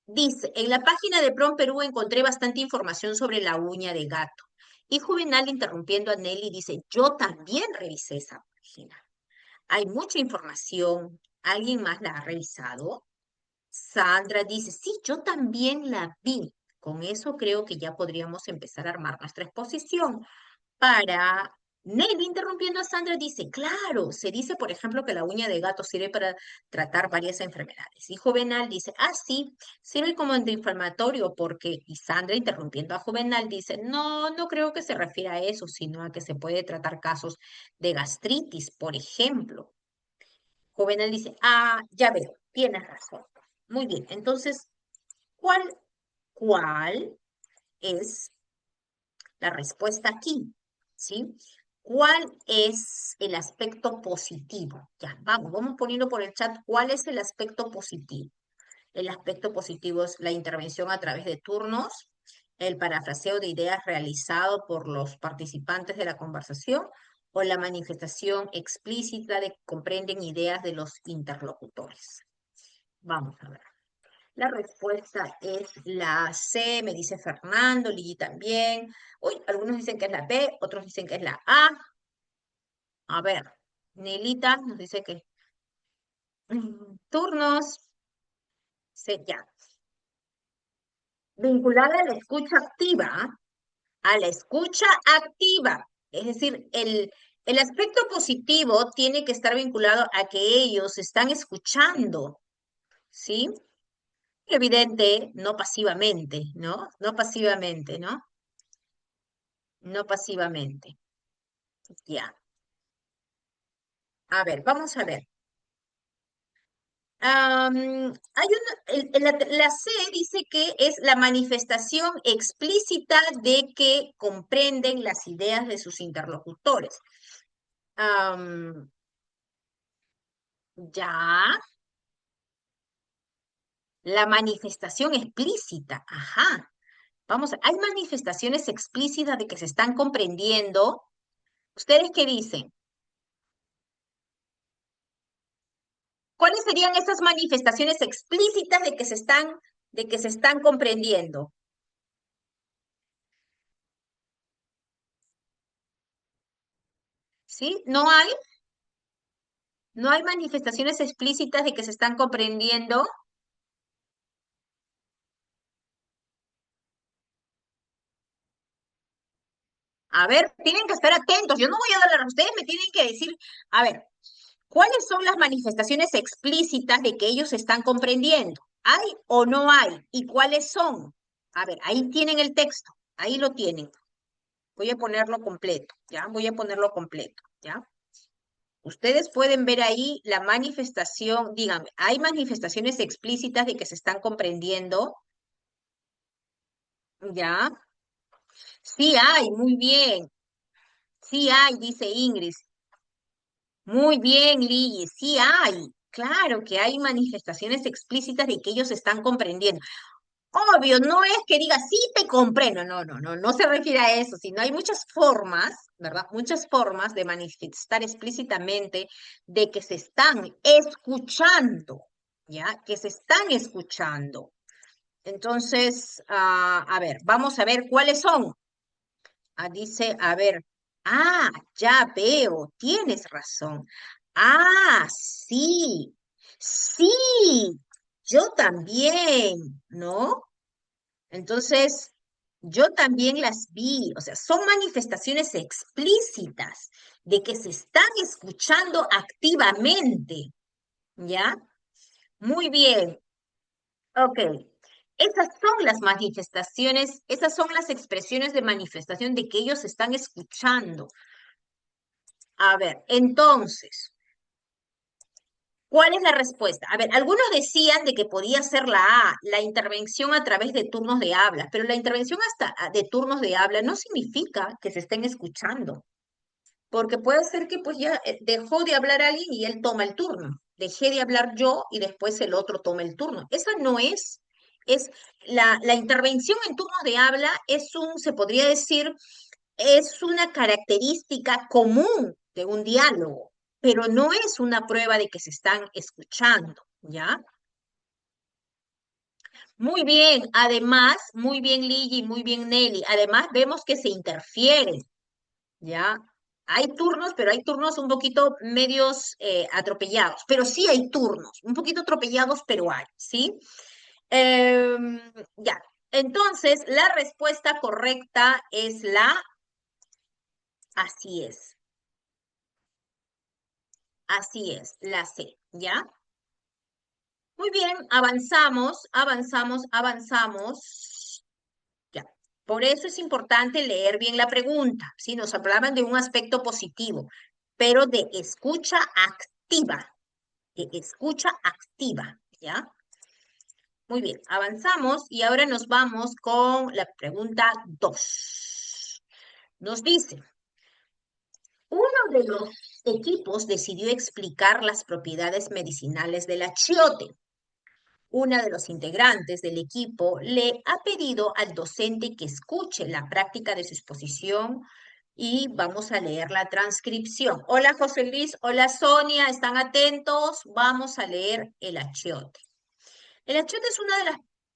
dice, en la página de Prom Perú encontré bastante información sobre la uña de gato. Y Juvenal, interrumpiendo a Nelly, dice, yo también revisé esa página. Hay mucha información. ¿Alguien más la ha revisado? Sandra dice, sí, yo también la vi. Con eso creo que ya podríamos empezar a armar nuestra exposición. Para Nelly, interrumpiendo a Sandra, dice, claro, se dice, por ejemplo, que la uña de gato sirve para tratar varias enfermedades. Y Juvenal dice, ah, sí, sirve como antiinflamatorio porque, y Sandra, interrumpiendo a Juvenal, dice, no, no creo que se refiera a eso, sino a que se puede tratar casos de gastritis, por ejemplo. Juvenal dice, ah, ya veo, tienes razón. Muy bien, entonces, ¿cuál, cuál es la respuesta aquí? ¿Sí? ¿Cuál es el aspecto positivo? Ya, vamos poniendo por el chat cuál es el aspecto positivo. El aspecto positivo es la intervención a través de turnos, el parafraseo de ideas realizado por los participantes de la conversación o la manifestación explícita de que comprenden ideas de los interlocutores. Vamos a ver. La respuesta es la C, me dice Fernando, Lili también. Uy, algunos dicen que es la B, otros dicen que es la A. A ver, Nelita nos dice que turnos, C, ya. Vinculada a la escucha activa, a la escucha activa. Es decir, el aspecto positivo tiene que estar vinculado a que ellos están escuchando, ¿sí? Evidente, no pasivamente, ¿no? No pasivamente, ¿no? No pasivamente. Ya. A ver, vamos a ver. La C dice que es la manifestación explícita de que comprenden las ideas de sus interlocutores. Am, ya, la manifestación explícita. Ajá. Hay manifestaciones explícitas de que se están comprendiendo. ¿Ustedes qué dicen? ¿Cuáles serían esas manifestaciones explícitas de que se están comprendiendo? ¿Sí? No hay manifestaciones explícitas de que se están comprendiendo. A ver, tienen que estar atentos. Yo no voy a hablar, ustedes me tienen que decir, a ver, ¿cuáles son las manifestaciones explícitas de que ellos están comprendiendo? ¿Hay o no hay? ¿Y cuáles son? A ver, ahí tienen el texto, ahí lo tienen. Voy a ponerlo completo, ¿ya? Voy a ponerlo completo, ¿ya? Ustedes pueden ver ahí la manifestación, díganme, ¿hay manifestaciones explícitas de que se están comprendiendo? ¿Ya? Sí hay, muy bien. Sí hay, dice Ingrid. Muy bien, Lili, sí hay. Claro que hay manifestaciones explícitas de que ellos están comprendiendo. Obvio, no es que diga, sí te comprendo, no se refiere a eso, sino hay muchas formas, ¿verdad? Muchas formas de manifestar explícitamente de que se están escuchando. ¿ya? Que se están escuchando. Entonces, a ver, vamos a ver cuáles son. Dice, a ver, ya veo, tienes razón. Sí, sí, yo también, ¿no? Entonces, yo también las vi, o sea, son manifestaciones explícitas de que se están escuchando activamente, ¿ya? Muy bien, ok. Esas son las manifestaciones, esas son las expresiones de manifestación de que ellos están escuchando. A ver, entonces, ¿cuál es la respuesta? A ver, algunos decían de que podía ser la intervención a través de turnos de habla, pero la intervención hasta de turnos de habla no significa que se estén escuchando, porque puede ser que pues ya dejó de hablar alguien y él toma el turno. Dejé de hablar yo y después el otro toma el turno. Esa no es la intervención en turnos de habla se podría decir, es una característica común de un diálogo, pero no es una prueba de que se están escuchando, ¿ya? Muy bien, además, muy bien Ligi, muy bien Nelly, además vemos que se interfieren, ¿ya? Hay turnos, pero hay turnos un poquito medios atropellados, pero sí hay turnos, un poquito atropellados, pero hay, ¿sí? Ya, entonces la respuesta correcta es así la C, ¿ya? Muy bien, avanzamos. Ya. Por eso es importante leer bien la pregunta. Si nos hablaban de un aspecto positivo, pero de escucha activa, ¿ya? Muy bien, avanzamos y ahora nos vamos con la pregunta 2. Nos dice, uno de los equipos decidió explicar las propiedades medicinales del achiote. Una de los integrantes del equipo le ha pedido al docente que escuche la práctica de su exposición y vamos a leer la transcripción. Hola José Luis, hola Sonia, ¿están atentos? Vamos a leer el achiote. El achiote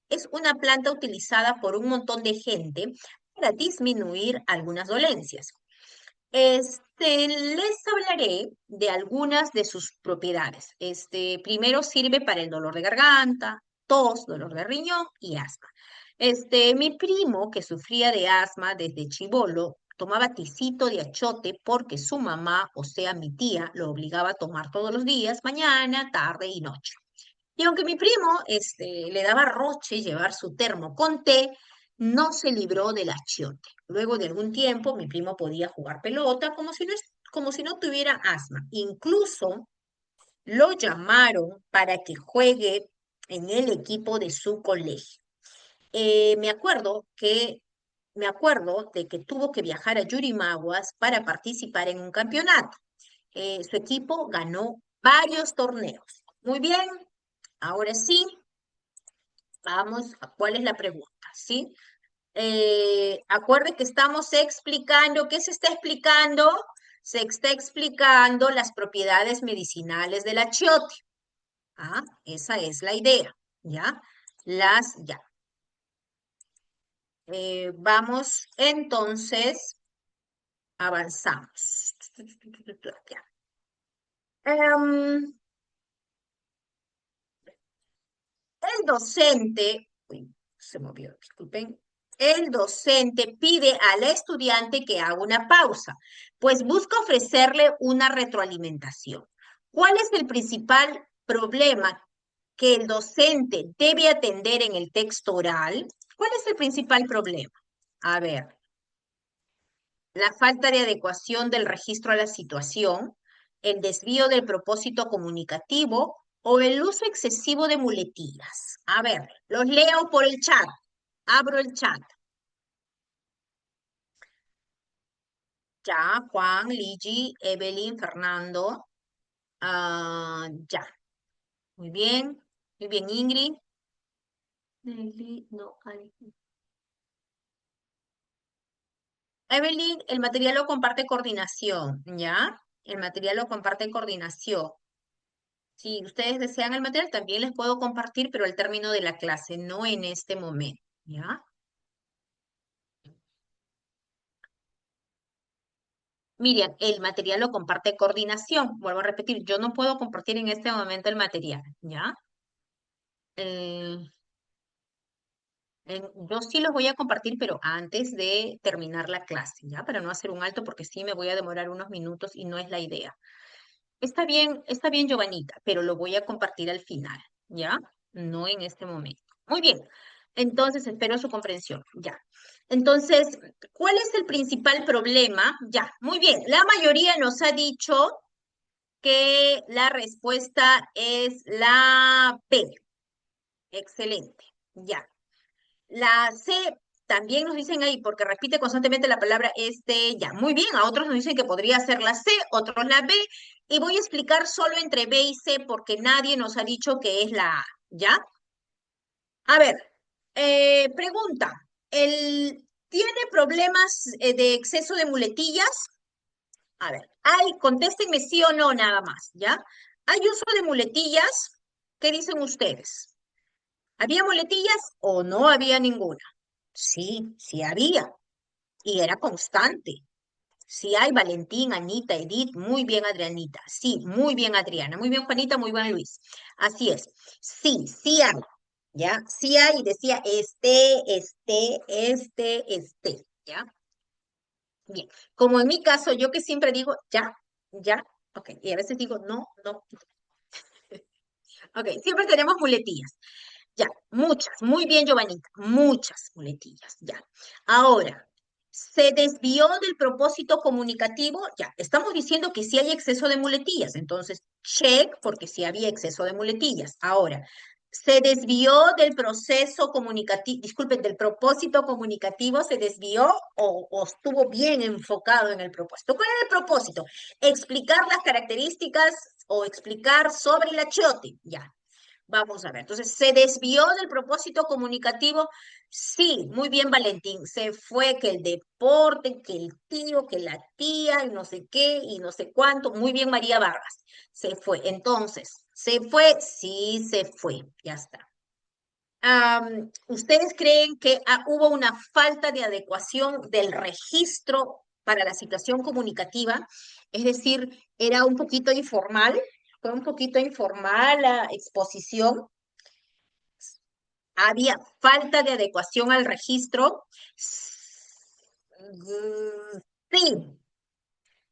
es una planta utilizada por un montón de gente para disminuir algunas dolencias. Les hablaré de algunas de sus propiedades. Primero sirve para el dolor de garganta, tos, dolor de riñón y asma. Mi primo que sufría de asma desde chibolo tomaba tecito de achote porque su mamá, o sea, mi tía, lo obligaba a tomar todos los días, mañana, tarde y noche. Y aunque mi primo, le daba roche llevar su termo con té, no se libró del achiote. Luego de algún tiempo, mi primo podía jugar pelota como si no tuviera asma. Incluso lo llamaron para que juegue en el equipo de su colegio. Eh, me acuerdo que, Me acuerdo de que tuvo que viajar a Yurimaguas para participar en un campeonato. Su equipo ganó varios torneos. Muy bien, ahora sí, vamos a cuál es la pregunta, ¿sí? Acuerde que estamos explicando, ¿qué se está explicando? Se está explicando las propiedades medicinales del achiote. Esa es la idea, ¿ya? Ya. Vamos, entonces, avanzamos. Ya. Em, el docente, uy, se movió, disculpen. El docente pide al estudiante que haga una pausa, pues busca ofrecerle una retroalimentación. ¿Cuál es el principal problema que el docente debe atender en el texto oral? ¿Cuál es el principal problema? A ver, la falta de adecuación del registro a la situación, el desvío del propósito comunicativo o el uso excesivo de muletillas. A ver, los leo por el chat. Abro el chat. Ya, Juan, Ligi, Evelyn, Fernando. Ya, muy bien. Muy bien, Ingrid. Nelly, no, Evelyn, el material lo comparte coordinación, ¿ya? El material lo comparte coordinación. Si ustedes desean el material, también les puedo compartir, pero al término de la clase, no en este momento, ¿ya? Miriam, el material lo comparte coordinación. Vuelvo a repetir, yo no puedo compartir en este momento el material, ¿ya? Eh, yo sí los voy a compartir, pero antes de terminar la clase, ¿ya? Para no hacer un alto, porque sí me voy a demorar unos minutos y no es la idea. Está bien, Giovanita, pero lo voy a compartir al final, ¿ya? No en este momento. Muy bien. Entonces, espero su comprensión, ya. Entonces, ¿cuál es el principal problema? Ya, muy bien. La mayoría nos ha dicho que la respuesta es la P. Excelente, ya. La C también nos dicen ahí, porque repite constantemente la palabra este, ya. Muy bien, a otros nos dicen que podría ser la C, otros la B, y voy a explicar solo entre B y C porque nadie nos ha dicho que es la A, ¿ya? A ver, pregunta, ¿tiene problemas de exceso de muletillas? A ver, contéstenme sí o no nada más, ¿ya? ¿Hay uso de muletillas? ¿Qué dicen ustedes? ¿Había muletillas o no había ninguna? Sí, sí había. Y era constante. Sí hay Valentín, Anita, Edith, muy bien Adrianita. Sí, muy bien Adriana, muy bien Juanita, muy bien Luis. Así es. Sí, sí hay. ¿Ya? Sí hay, y decía ¿ya? Bien. Como en mi caso, yo que siempre digo ya, ya, ok. Y a veces digo no, no. Ok, siempre tenemos muletillas. Ya, muchas, muy bien, Giovanita, muchas muletillas, ya. Ahora, ¿se desvió del propósito comunicativo? Ya, estamos diciendo que sí hay exceso de muletillas, entonces, check, porque sí había exceso de muletillas. Ahora, ¿se desvió del proceso comunicativo, disculpen, del propósito comunicativo, se desvió o estuvo bien enfocado en el propósito? ¿Cuál era el propósito? Explicar las características o explicar sobre el achiote, ya. Vamos a ver, entonces, ¿se desvió del propósito comunicativo? Sí, muy bien, Valentín. Se fue que el deporte, que el tío, que la tía, y no sé qué, y no sé cuánto. Muy bien, María Vargas. Se fue. Entonces, ¿se fue? Sí, se fue. Ya está. ¿Ustedes creen que hubo una falta de adecuación del registro para la situación comunicativa? Es decir, era un poquito informal, fue un poquito informal la exposición, había falta de adecuación al registro. Sí,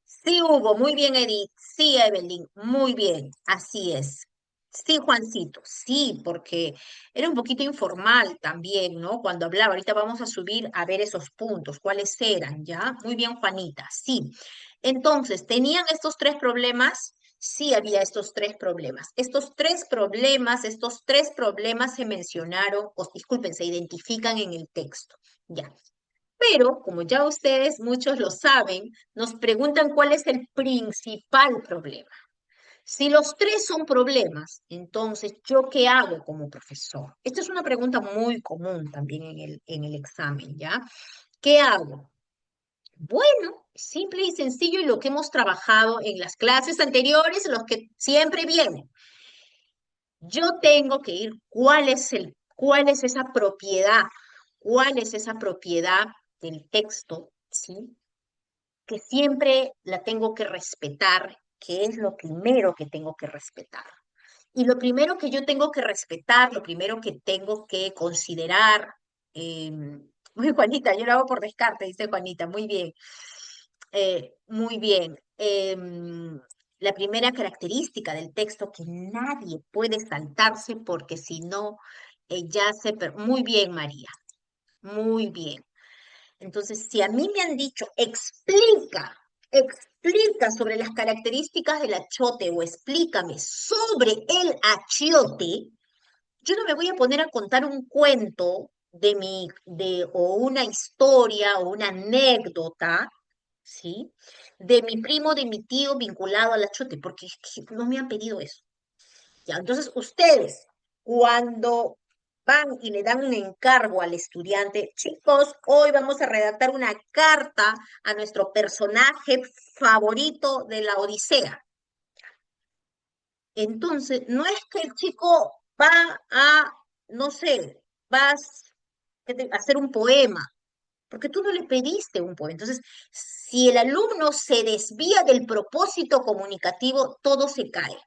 sí hubo, muy bien, Edith. Sí, Evelyn, muy bien, así es. Sí, Juancito, sí, porque era un poquito informal también, ¿no? Cuando hablaba, ahorita vamos a subir a ver esos puntos, cuáles eran, ¿ya? Muy bien, Juanita, sí. Entonces, ¿tenían estos tres problemas? Sí, había estos tres problemas. Estos tres problemas se mencionaron, o disculpen, se identifican en el texto, ¿ya? Pero, como ya ustedes muchos lo saben, nos preguntan cuál es el principal problema. Si los tres son problemas, entonces, ¿yo qué hago como profesor? Esta es una pregunta muy común también en el examen, ¿ya? ¿Qué hago? Bueno, simple y sencillo y lo que hemos trabajado en las clases anteriores, los que siempre vienen. Yo tengo que ir, cuál es esa propiedad? ¿Cuál es esa propiedad del texto? ¿Sí? Que siempre la tengo que respetar, que es lo primero que tengo que respetar. Y lo primero que yo tengo que respetar, lo primero que tengo que considerar, muy Juanita, yo lo hago por descarte, dice Juanita, muy bien, muy bien. La primera característica del texto que nadie puede saltarse porque si no, muy bien, María, muy bien. Entonces, si a mí me han dicho, explica sobre las características del achiote o explícame sobre el achiote, yo no me voy a poner a contar un cuento o una historia o una anécdota, ¿sí? De mi primo, de mi tío vinculado al achiote, porque es que no me han pedido eso. Ya, entonces ustedes, cuando van y le dan un encargo al estudiante, chicos, hoy vamos a redactar una carta a nuestro personaje favorito de la Odisea. Entonces, no es que el chico va a, no sé, vas a hacer un poema, porque tú no le pediste un poema. Entonces, si el alumno se desvía del propósito comunicativo, todo se cae.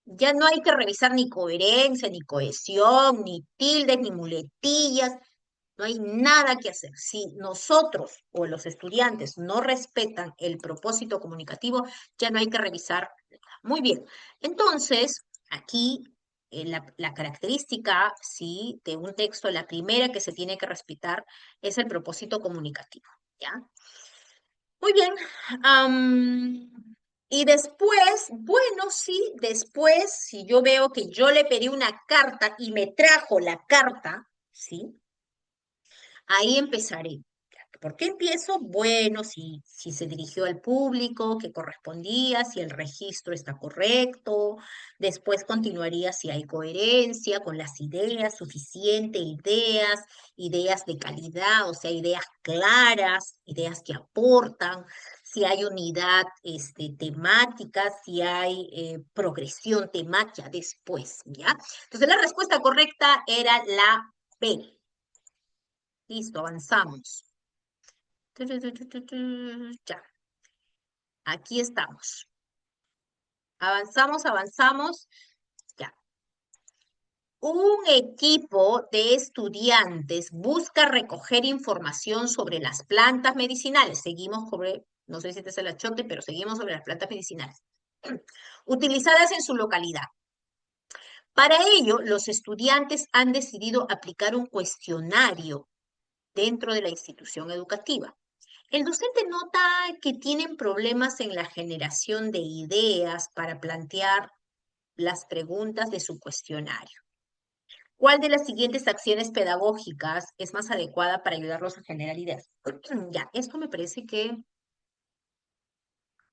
Ya no hay que revisar ni coherencia, ni cohesión, ni tildes, ni muletillas. No hay nada que hacer. Si nosotros o los estudiantes no respetan el propósito comunicativo, ya no hay que revisar nada. Muy bien. Entonces, aquí la característica, sí, de un texto, la primera que se tiene que respetar es el propósito comunicativo. ¿Ya? Muy bien. am, y después, bueno, sí, después, si yo veo que yo le pedí una carta y me trajo la carta, ¿sí? Ahí empezaré. ¿Por qué empiezo? Bueno, si se dirigió al público que correspondía, si el registro está correcto. Después continuaría si hay coherencia con las ideas, suficiente ideas de calidad, o sea, ideas claras, ideas que aportan, si hay unidad temática, si hay progresión temática después, ¿ya? Entonces la respuesta correcta era la B. Listo, avanzamos. Ya, aquí estamos. Avanzamos, avanzamos. Ya. Un equipo de estudiantes busca recoger información sobre las plantas medicinales. Seguimos sobre, no sé si este es el achote, pero seguimos sobre las plantas medicinales. Utilizadas en su localidad. Para ello, los estudiantes han decidido aplicar un cuestionario dentro de la institución educativa. El docente nota que tienen problemas en la generación de ideas para plantear las preguntas de su cuestionario. ¿Cuál de las siguientes acciones pedagógicas es más adecuada para ayudarlos a generar ideas? Ya, esto me parece que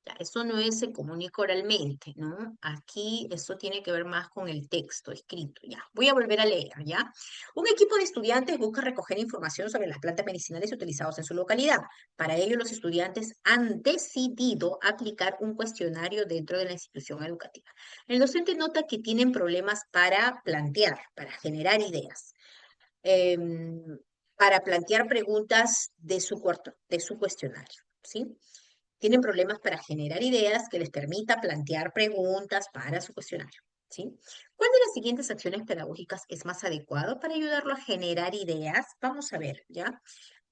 ya, eso no es se comunica oralmente, ¿no? Aquí esto tiene que ver más con el texto escrito, ya. Voy a volver a leer, ¿ya? Un equipo de estudiantes busca recoger información sobre las plantas medicinales utilizadas en su localidad. Para ello, los estudiantes han decidido aplicar un cuestionario dentro de la institución educativa. El docente nota que tienen problemas para plantear, para generar ideas, em, para plantear preguntas de su cuestionario, ¿sí? Tienen problemas para generar ideas que les permita plantear preguntas para su cuestionario. ¿Sí? ¿Cuál de las siguientes acciones pedagógicas es más adecuado para ayudarlo a generar ideas? Vamos a ver, ¿ya?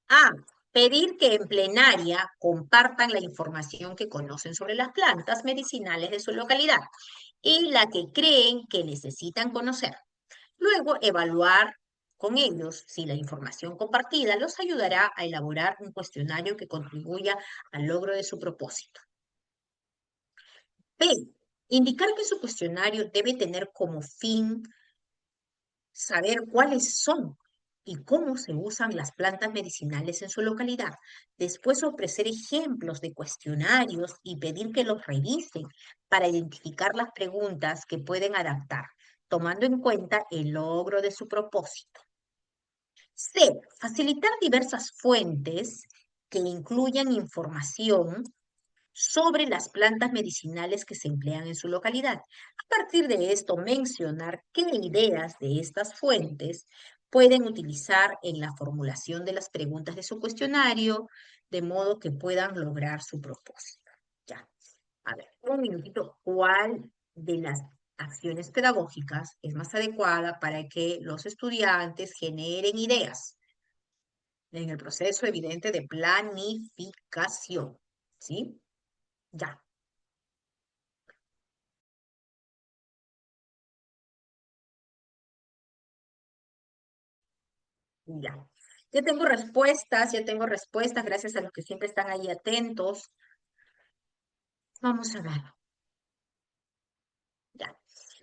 A. Pedir que en plenaria compartan la información que conocen sobre las plantas medicinales de su localidad y la que creen que necesitan conocer. Luego, evaluar con ellos si la información compartida los ayudará a elaborar un cuestionario que contribuya al logro de su propósito. B. Indicar que su cuestionario debe tener como fin saber cuáles son y cómo se usan las plantas medicinales en su localidad. Después ofrecer ejemplos de cuestionarios y pedir que los revisen para identificar las preguntas que pueden adaptar, tomando en cuenta el logro de su propósito. C. Facilitar diversas fuentes que incluyan información sobre las plantas medicinales que se emplean en su localidad. A partir de esto, mencionar qué ideas de estas fuentes pueden utilizar en la formulación de las preguntas de su cuestionario, de modo que puedan lograr su propósito. Ya, a ver, un minutito. ¿Cuál de las acciones pedagógicas es más adecuada para que los estudiantes generen ideas en el proceso evidente de planificación? ¿Sí? Ya. Ya. Ya tengo respuestas, gracias a los que siempre están ahí atentos. Vamos a ver, ya.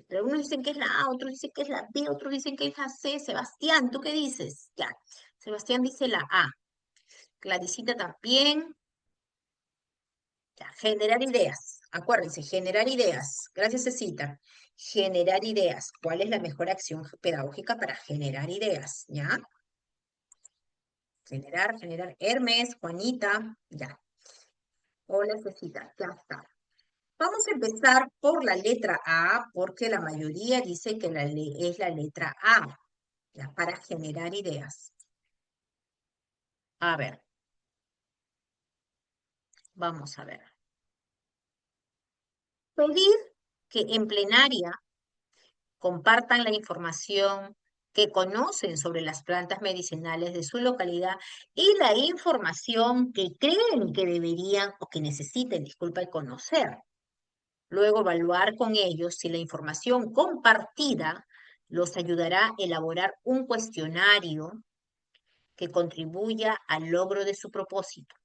Pero unos dicen que es la A, otros dicen que es la B, otros dicen que es la C. Sebastián, ¿tú qué dices? Ya. Sebastián dice la A. Claricita también. Ya. Generar ideas. Acuérdense, generar ideas. Gracias, Cecita. Generar ideas. ¿Cuál es la mejor acción pedagógica para generar ideas? ¿Ya? Generar, generar. Hermes, Juanita. Ya. Hola, Cecita. Ya está. Vamos a empezar por la letra A, porque la mayoría dice que es la letra A, ya, para generar ideas. A ver, vamos a ver. Pedir que en plenaria compartan la información que conocen sobre las plantas medicinales de su localidad y la información que creen que deberían o que necesiten, disculpa, conocer. Luego evaluar con ellos si la información compartida los ayudará a elaborar un cuestionario que contribuya al logro de su propósito.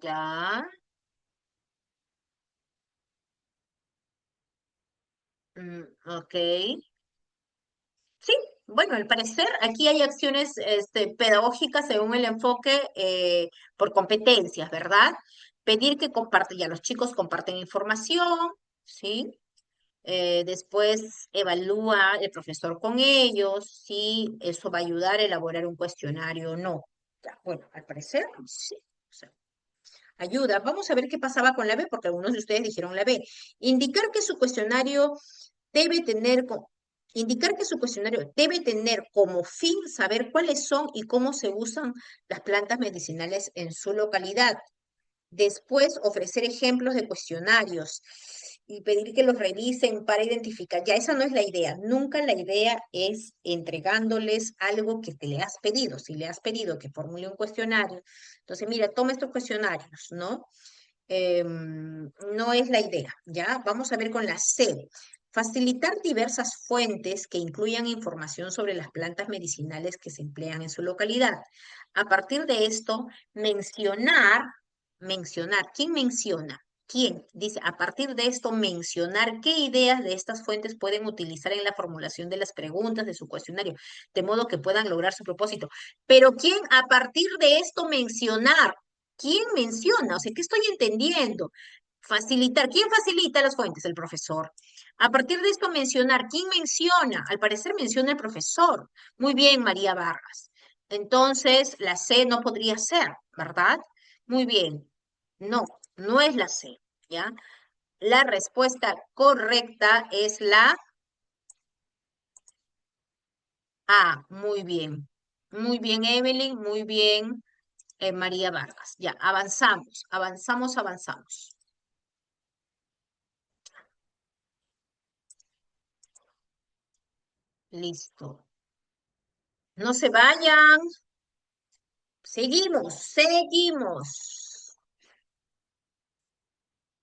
Ya, ok. Sí, bueno, al parecer aquí hay acciones pedagógicas según el enfoque por competencias, ¿verdad? Pedir que compartan, ya los chicos comparten información, ¿sí? Después evalúa el profesor con ellos si eso va a ayudar a elaborar un cuestionario o no. Ya, bueno, al parecer sí. O sea, ayuda. Vamos a ver qué pasaba con la B, porque algunos de ustedes dijeron la B. Indicar que su cuestionario debe tener, indicar que su cuestionario debe tener como fin saber cuáles son y cómo se usan las plantas medicinales en su localidad. Después, ofrecer ejemplos de cuestionarios y pedir que los revisen para identificar. Ya esa no es la idea. Nunca la idea es entregándoles algo que te le has pedido. Si le has pedido que formule un cuestionario, entonces mira, toma estos cuestionarios, ¿no? No es la idea, ¿ya? Vamos a ver con la C. Facilitar diversas fuentes que incluyan información sobre las plantas medicinales que se emplean en su localidad. A partir de esto, mencionar, ¿quién menciona? ¿Quién? Dice, a partir de esto, mencionar qué ideas de estas fuentes pueden utilizar en la formulación de las preguntas de su cuestionario, de modo que puedan lograr su propósito. Pero ¿quién a partir de esto mencionar? ¿Quién menciona? O sea, ¿qué estoy entendiendo? Facilitar. ¿Quién facilita las fuentes? El profesor. A partir de esto, mencionar. ¿Quién menciona? Al parecer menciona el profesor. Muy bien, María Vargas. Entonces, la C no podría ser, ¿verdad? Muy bien. No, no es la C, ¿ya? La respuesta correcta es la A. Muy bien. Muy bien, Evelyn. Muy bien, María Vargas. Ya, avanzamos, avanzamos, avanzamos. Listo. No se vayan. Seguimos, seguimos.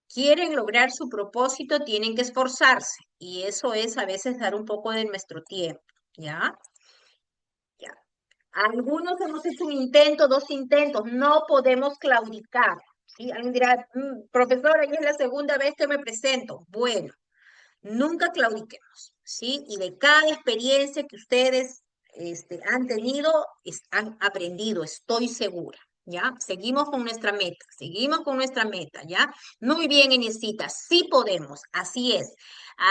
Quieren lograr su propósito, tienen que esforzarse. Y eso es a veces dar un poco de nuestro tiempo. ¿Ya? Ya. Algunos hemos hecho un intento, dos intentos. No podemos claudicar. ¿Sí? Alguien dirá, profesora, ya es la segunda vez que me presento. Bueno. Nunca claudiquemos, ¿sí? Y de cada experiencia que ustedes han tenido, han aprendido, estoy segura, ¿ya? Seguimos con nuestra meta, ¿ya? Muy bien, Inesita, sí podemos, así es.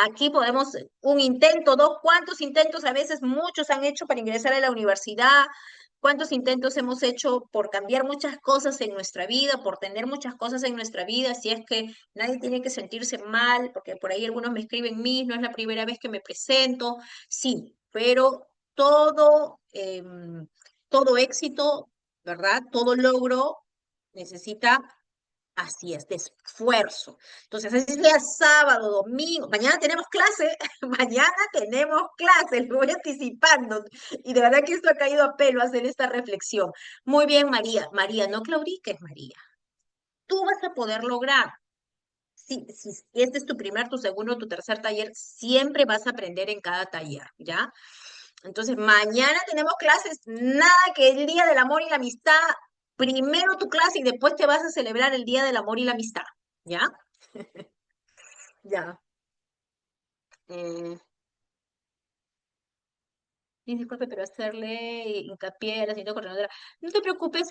Aquí podemos, un intento, dos, ¿cuántos intentos a veces muchos han hecho para ingresar a la universidad? ¿Cuántos intentos hemos hecho por cambiar muchas cosas en nuestra vida, por tener muchas cosas en nuestra vida? Si es que nadie tiene que sentirse mal, porque por ahí algunos me escriben, no es la primera vez que me presento. Sí, pero todo éxito, ¿verdad? Todo logro necesita, así es, de esfuerzo. Entonces, así sea sábado, domingo, mañana tenemos clase, mañana tenemos clase, lo voy anticipando. Y de verdad que esto ha caído a pelo hacer esta reflexión. Muy bien, María. María, no claudiques, María. Tú vas a poder lograr. Si este es tu primer, tu segundo, tu tercer taller, siempre vas a aprender en cada taller, ¿ya? Entonces, mañana tenemos clases, nada que el Día del Amor y la Amistad, primero tu clase y después te vas a celebrar el Día del Amor y la Amistad, ¿ya? Ya. Eh, y disculpe, pero hacerle hincapié a la señora coordinadora. No te preocupes,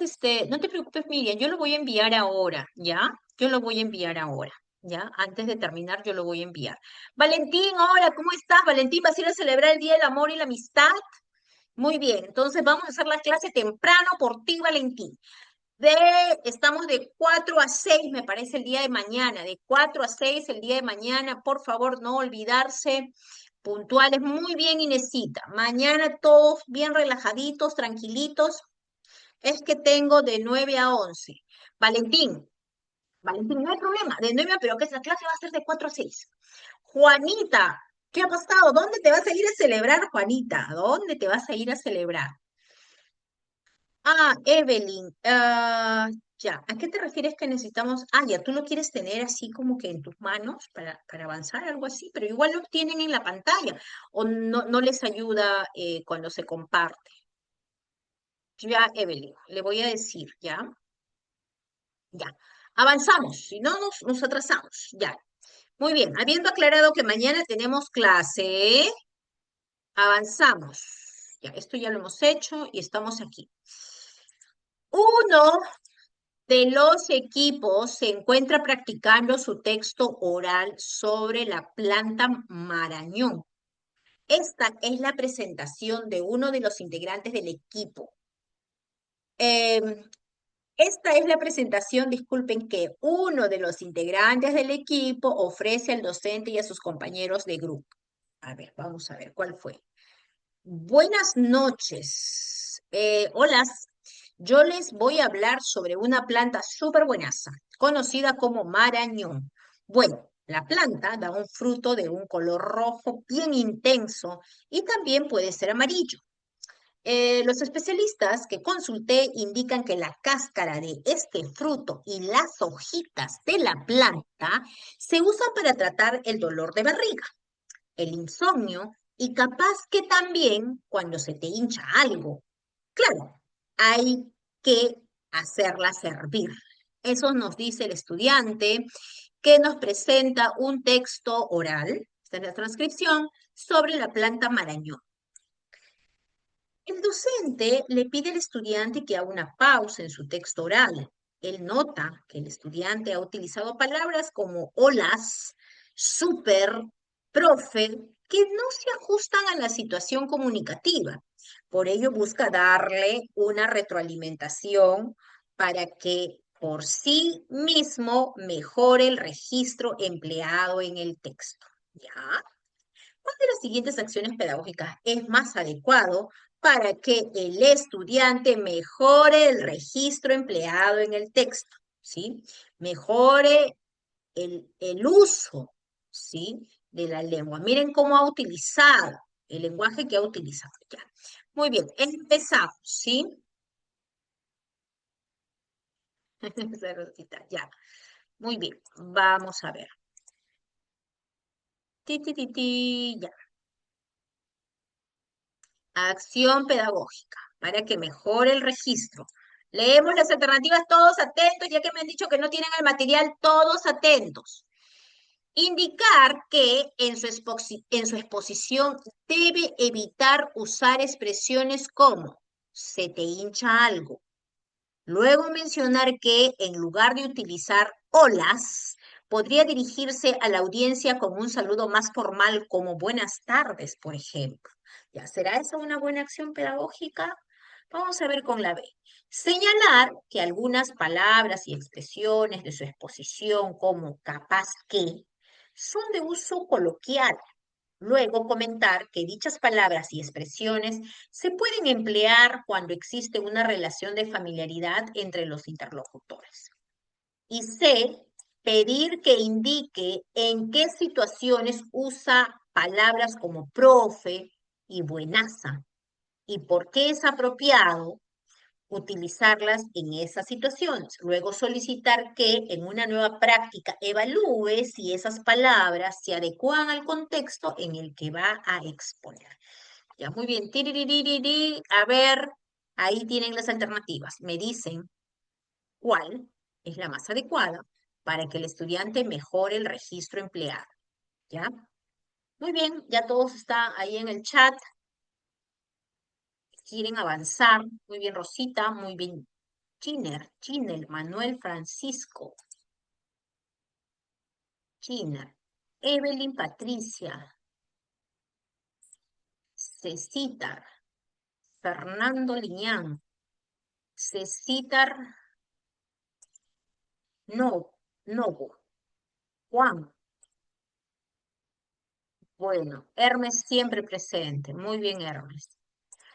no te preocupes, Miriam, yo lo voy a enviar ahora, ¿ya? Yo lo voy a enviar ahora, ¿ya? Antes de terminar, yo lo voy a enviar. Valentín, hola, ¿cómo estás? Valentín, ¿vas a ir a celebrar el Día del Amor y la Amistad? Muy bien, entonces vamos a hacer la clase temprano por ti, Valentín. De, estamos de 4 a 6, me parece, el día de mañana. De 4 a 6 el día de mañana. Por favor, no olvidarse. Puntuales, muy bien, Inesita. Mañana todos bien relajaditos, tranquilitos. Es que tengo de 9 a 11. Valentín, Valentín, no hay problema. De 9 a, pero que la clase va a ser de 4 a 6. Juanita, ¿qué ha pasado? ¿Dónde te vas a ir a celebrar, Juanita? ¿Dónde te vas a ir a celebrar? Ah, Evelyn, ya, ¿a qué te refieres que necesitamos? Ah, ya, tú lo quieres tener así como que en tus manos para avanzar, algo así, pero igual lo tienen en la pantalla o no, no les ayuda cuando se comparte. Ya, Evelyn, le voy a decir, ya, ya. Avanzamos, si no nos atrasamos, ya. Muy bien, habiendo aclarado que mañana tenemos clase, avanzamos. Ya, esto ya lo hemos hecho y estamos aquí. Uno de los equipos se encuentra practicando su texto oral sobre la planta marañón. Esta es la presentación de uno de los integrantes del equipo. Em, Esta es la presentación, disculpen, que uno de los integrantes del equipo ofrece al docente y a sus compañeros de grupo. A ver, vamos a ver cuál fue. Buenas noches. Hola, yo les voy a hablar sobre una planta súper buenaza, conocida como marañón. Bueno, la planta da un fruto de un color rojo bien intenso y también puede ser amarillo. Los especialistas que consulté indican que la cáscara de este fruto y las hojitas de la planta se usan para tratar el dolor de barriga, el insomnio y capaz que también cuando se te hincha algo. Claro, hay que hacerla servir. Eso nos dice el estudiante que nos presenta un texto oral, esta es la transcripción, sobre la planta marañón. El docente le pide al estudiante que haga una pausa en su texto oral. Él nota que el estudiante ha utilizado palabras como holas, súper, profe, que no se ajustan a la situación comunicativa. Por ello busca darle una retroalimentación para que por sí mismo mejore el registro empleado en el texto. ¿Ya? ¿Cuál de las siguientes acciones pedagógicas es más adecuado para que el estudiante mejore el registro empleado en el texto? ¿Sí? Mejore el uso, ¿sí? De la lengua. Miren cómo ha utilizado, el lenguaje que ha utilizado. Ya. Muy bien, empezamos, ¿sí? Esa rosita, ya. Muy bien, vamos a ver. Ti, ti, ti, ti, ya. Acción pedagógica para que mejore el registro. Leemos las alternativas, todos atentos, ya que me han dicho que no tienen el material, todos atentos. Indicar que en su exposición debe evitar usar expresiones como se te hincha algo. Luego mencionar que en lugar de utilizar holas, podría dirigirse a la audiencia con un saludo más formal como buenas tardes, por ejemplo. ¿Ya será esa una buena acción pedagógica? Vamos a ver con la B. Señalar que algunas palabras y expresiones de su exposición, como capaz que, son de uso coloquial. Luego comentar que dichas palabras y expresiones se pueden emplear cuando existe una relación de familiaridad entre los interlocutores. Y C, pedir que indique en qué situaciones usa palabras como profe y buenaza y por qué es apropiado utilizarlas en esas situaciones. Luego solicitar que en una nueva práctica evalúe si esas palabras se adecuan al contexto en el que va a exponer. Ya, muy bien. Tiriririri. A ver, ahí tienen las alternativas. Me dicen cuál es la más adecuada para que el estudiante mejore el registro empleado. ¿Ya? Muy bien, ya todos están ahí en el chat. Quieren avanzar. Muy bien, Rosita. Muy bien, Chiner, Manuel Francisco, Chiner, Evelyn Patricia, Cecitar, Fernando Liñán, Cecitar, No, no, Juan. Bueno, Hermes siempre presente. Muy bien, Hermes.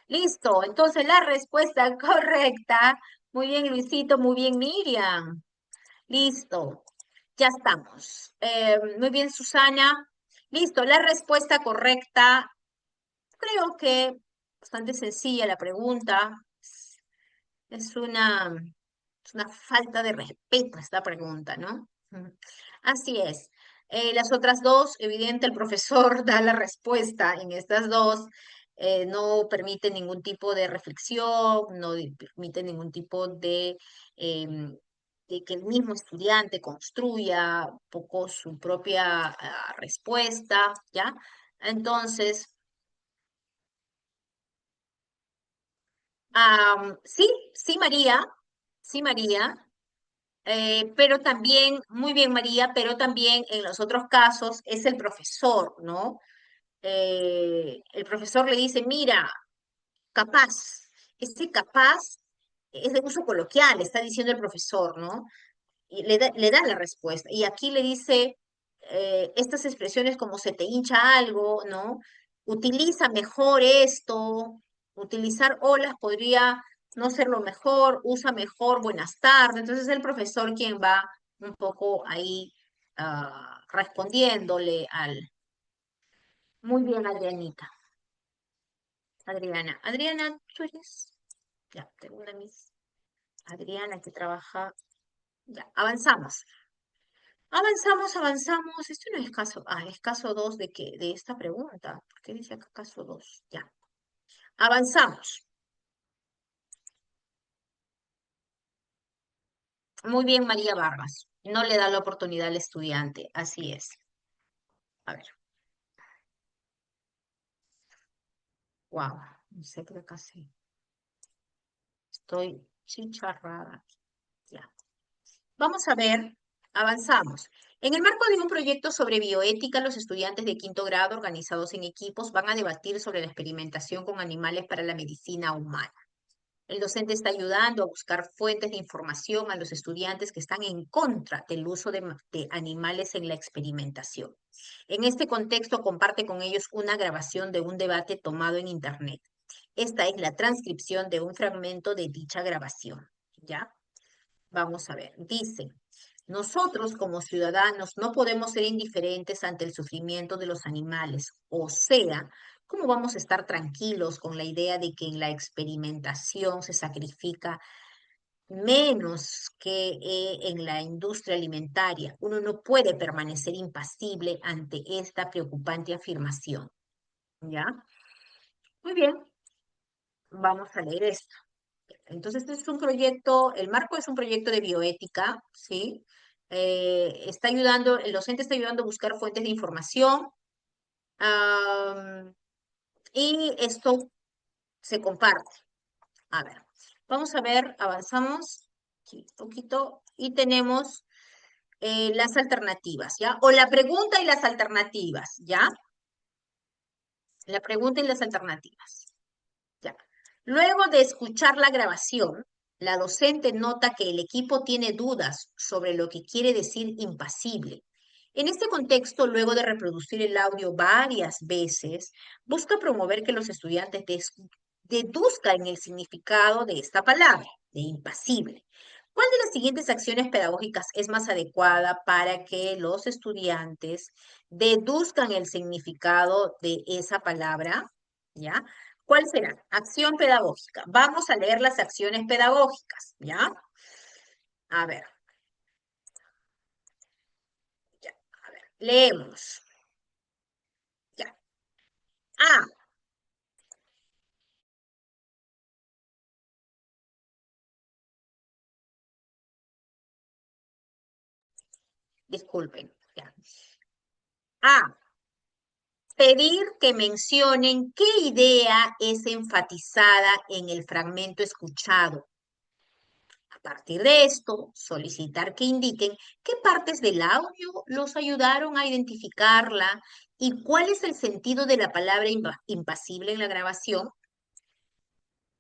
Listo, entonces la respuesta correcta. Muy bien, Luisito, muy bien, Miriam. Listo, ya estamos. Muy bien, Susana. Listo, la respuesta correcta. Creo que bastante sencilla la pregunta. Es una, es una falta de respeto esta pregunta, ¿no? Ujú. Así es. Las otras dos, evidente, el profesor da la respuesta en estas dos. No permite ningún tipo de reflexión, no permite ningún tipo em, de que el mismo estudiante construya un poco su propia respuesta, ¿ya? Entonces, sí, sí, María, sí, María. Pero también, muy bien María, pero también en los otros casos es el profesor, ¿no? El profesor le dice, mira, capaz, este capaz es de uso coloquial, está diciendo el profesor, ¿no? Y le da la respuesta. Y aquí le dice estas expresiones como se te hincha algo, ¿no? Utiliza mejor esto, utilizar olas podría no ser lo mejor, usa mejor buenas tardes. Entonces el profesor quien va un poco ahí respondiéndole al... Muy bien, Adrianita. Adriana. Adriana, ¿tú eres? Ya, tengo una mis. Adriana que trabaja. Ya, avanzamos. Avanzamos, avanzamos. Esto no es caso. Ah, es caso 2 de qué, de esta pregunta. ¿Por qué dice acá caso 2? Ya. Avanzamos. Muy bien, María Vargas. No le da la oportunidad al estudiante. Así es. A ver. Wow. No sé qué acá sí. Estoy chicharrada. Ya. Vamos a ver. Avanzamos. En el marco de un proyecto sobre bioética, los estudiantes de quinto grado, organizados en equipos, van a debatir sobre la experimentación con animales para la medicina humana. El docente está ayudando a buscar fuentes de información a los estudiantes que están en contra del uso de animales en la experimentación. En este contexto, comparte con ellos una grabación de un debate tomado en Internet. Esta es la transcripción de un fragmento de dicha grabación. ¿Ya? Vamos a ver. Dice, nosotros como ciudadanos no podemos ser indiferentes ante el sufrimiento de los animales. O sea, ¿cómo vamos a estar tranquilos con la idea de que en la experimentación se sacrifica menos que en la industria alimentaria? Uno no puede permanecer impasible ante esta preocupante afirmación. ¿Ya? Muy bien, vamos a leer esto. Entonces, este es un proyecto, el marco es un proyecto de bioética, ¿sí? Está ayudando, el docente está ayudando a buscar fuentes de información, y esto se comparte. A ver, vamos a ver, avanzamos aquí un poquito y tenemos las alternativas, ¿ya? O la pregunta y las alternativas, ¿ya? La pregunta y las alternativas. Ya. Luego de escuchar la grabación, la docente nota que el equipo tiene dudas sobre lo que quiere decir impasible. En este contexto, luego de reproducir el audio varias veces, busca promover que los estudiantes deduzcan el significado de esta palabra, de impasible. ¿Cuál de las siguientes acciones pedagógicas es más adecuada para que los estudiantes deduzcan el significado de esa palabra? ¿Ya? ¿Cuál será? Acción pedagógica. Vamos a leer las acciones pedagógicas, ¿ya? A ver, ya, a ver, leemos. Ya. Ah, disculpen. Ya. A, pedir que mencionen qué idea es enfatizada en el fragmento escuchado. A partir de esto, solicitar que indiquen qué partes del audio los ayudaron a identificarla y cuál es el sentido de la palabra impasible en la grabación.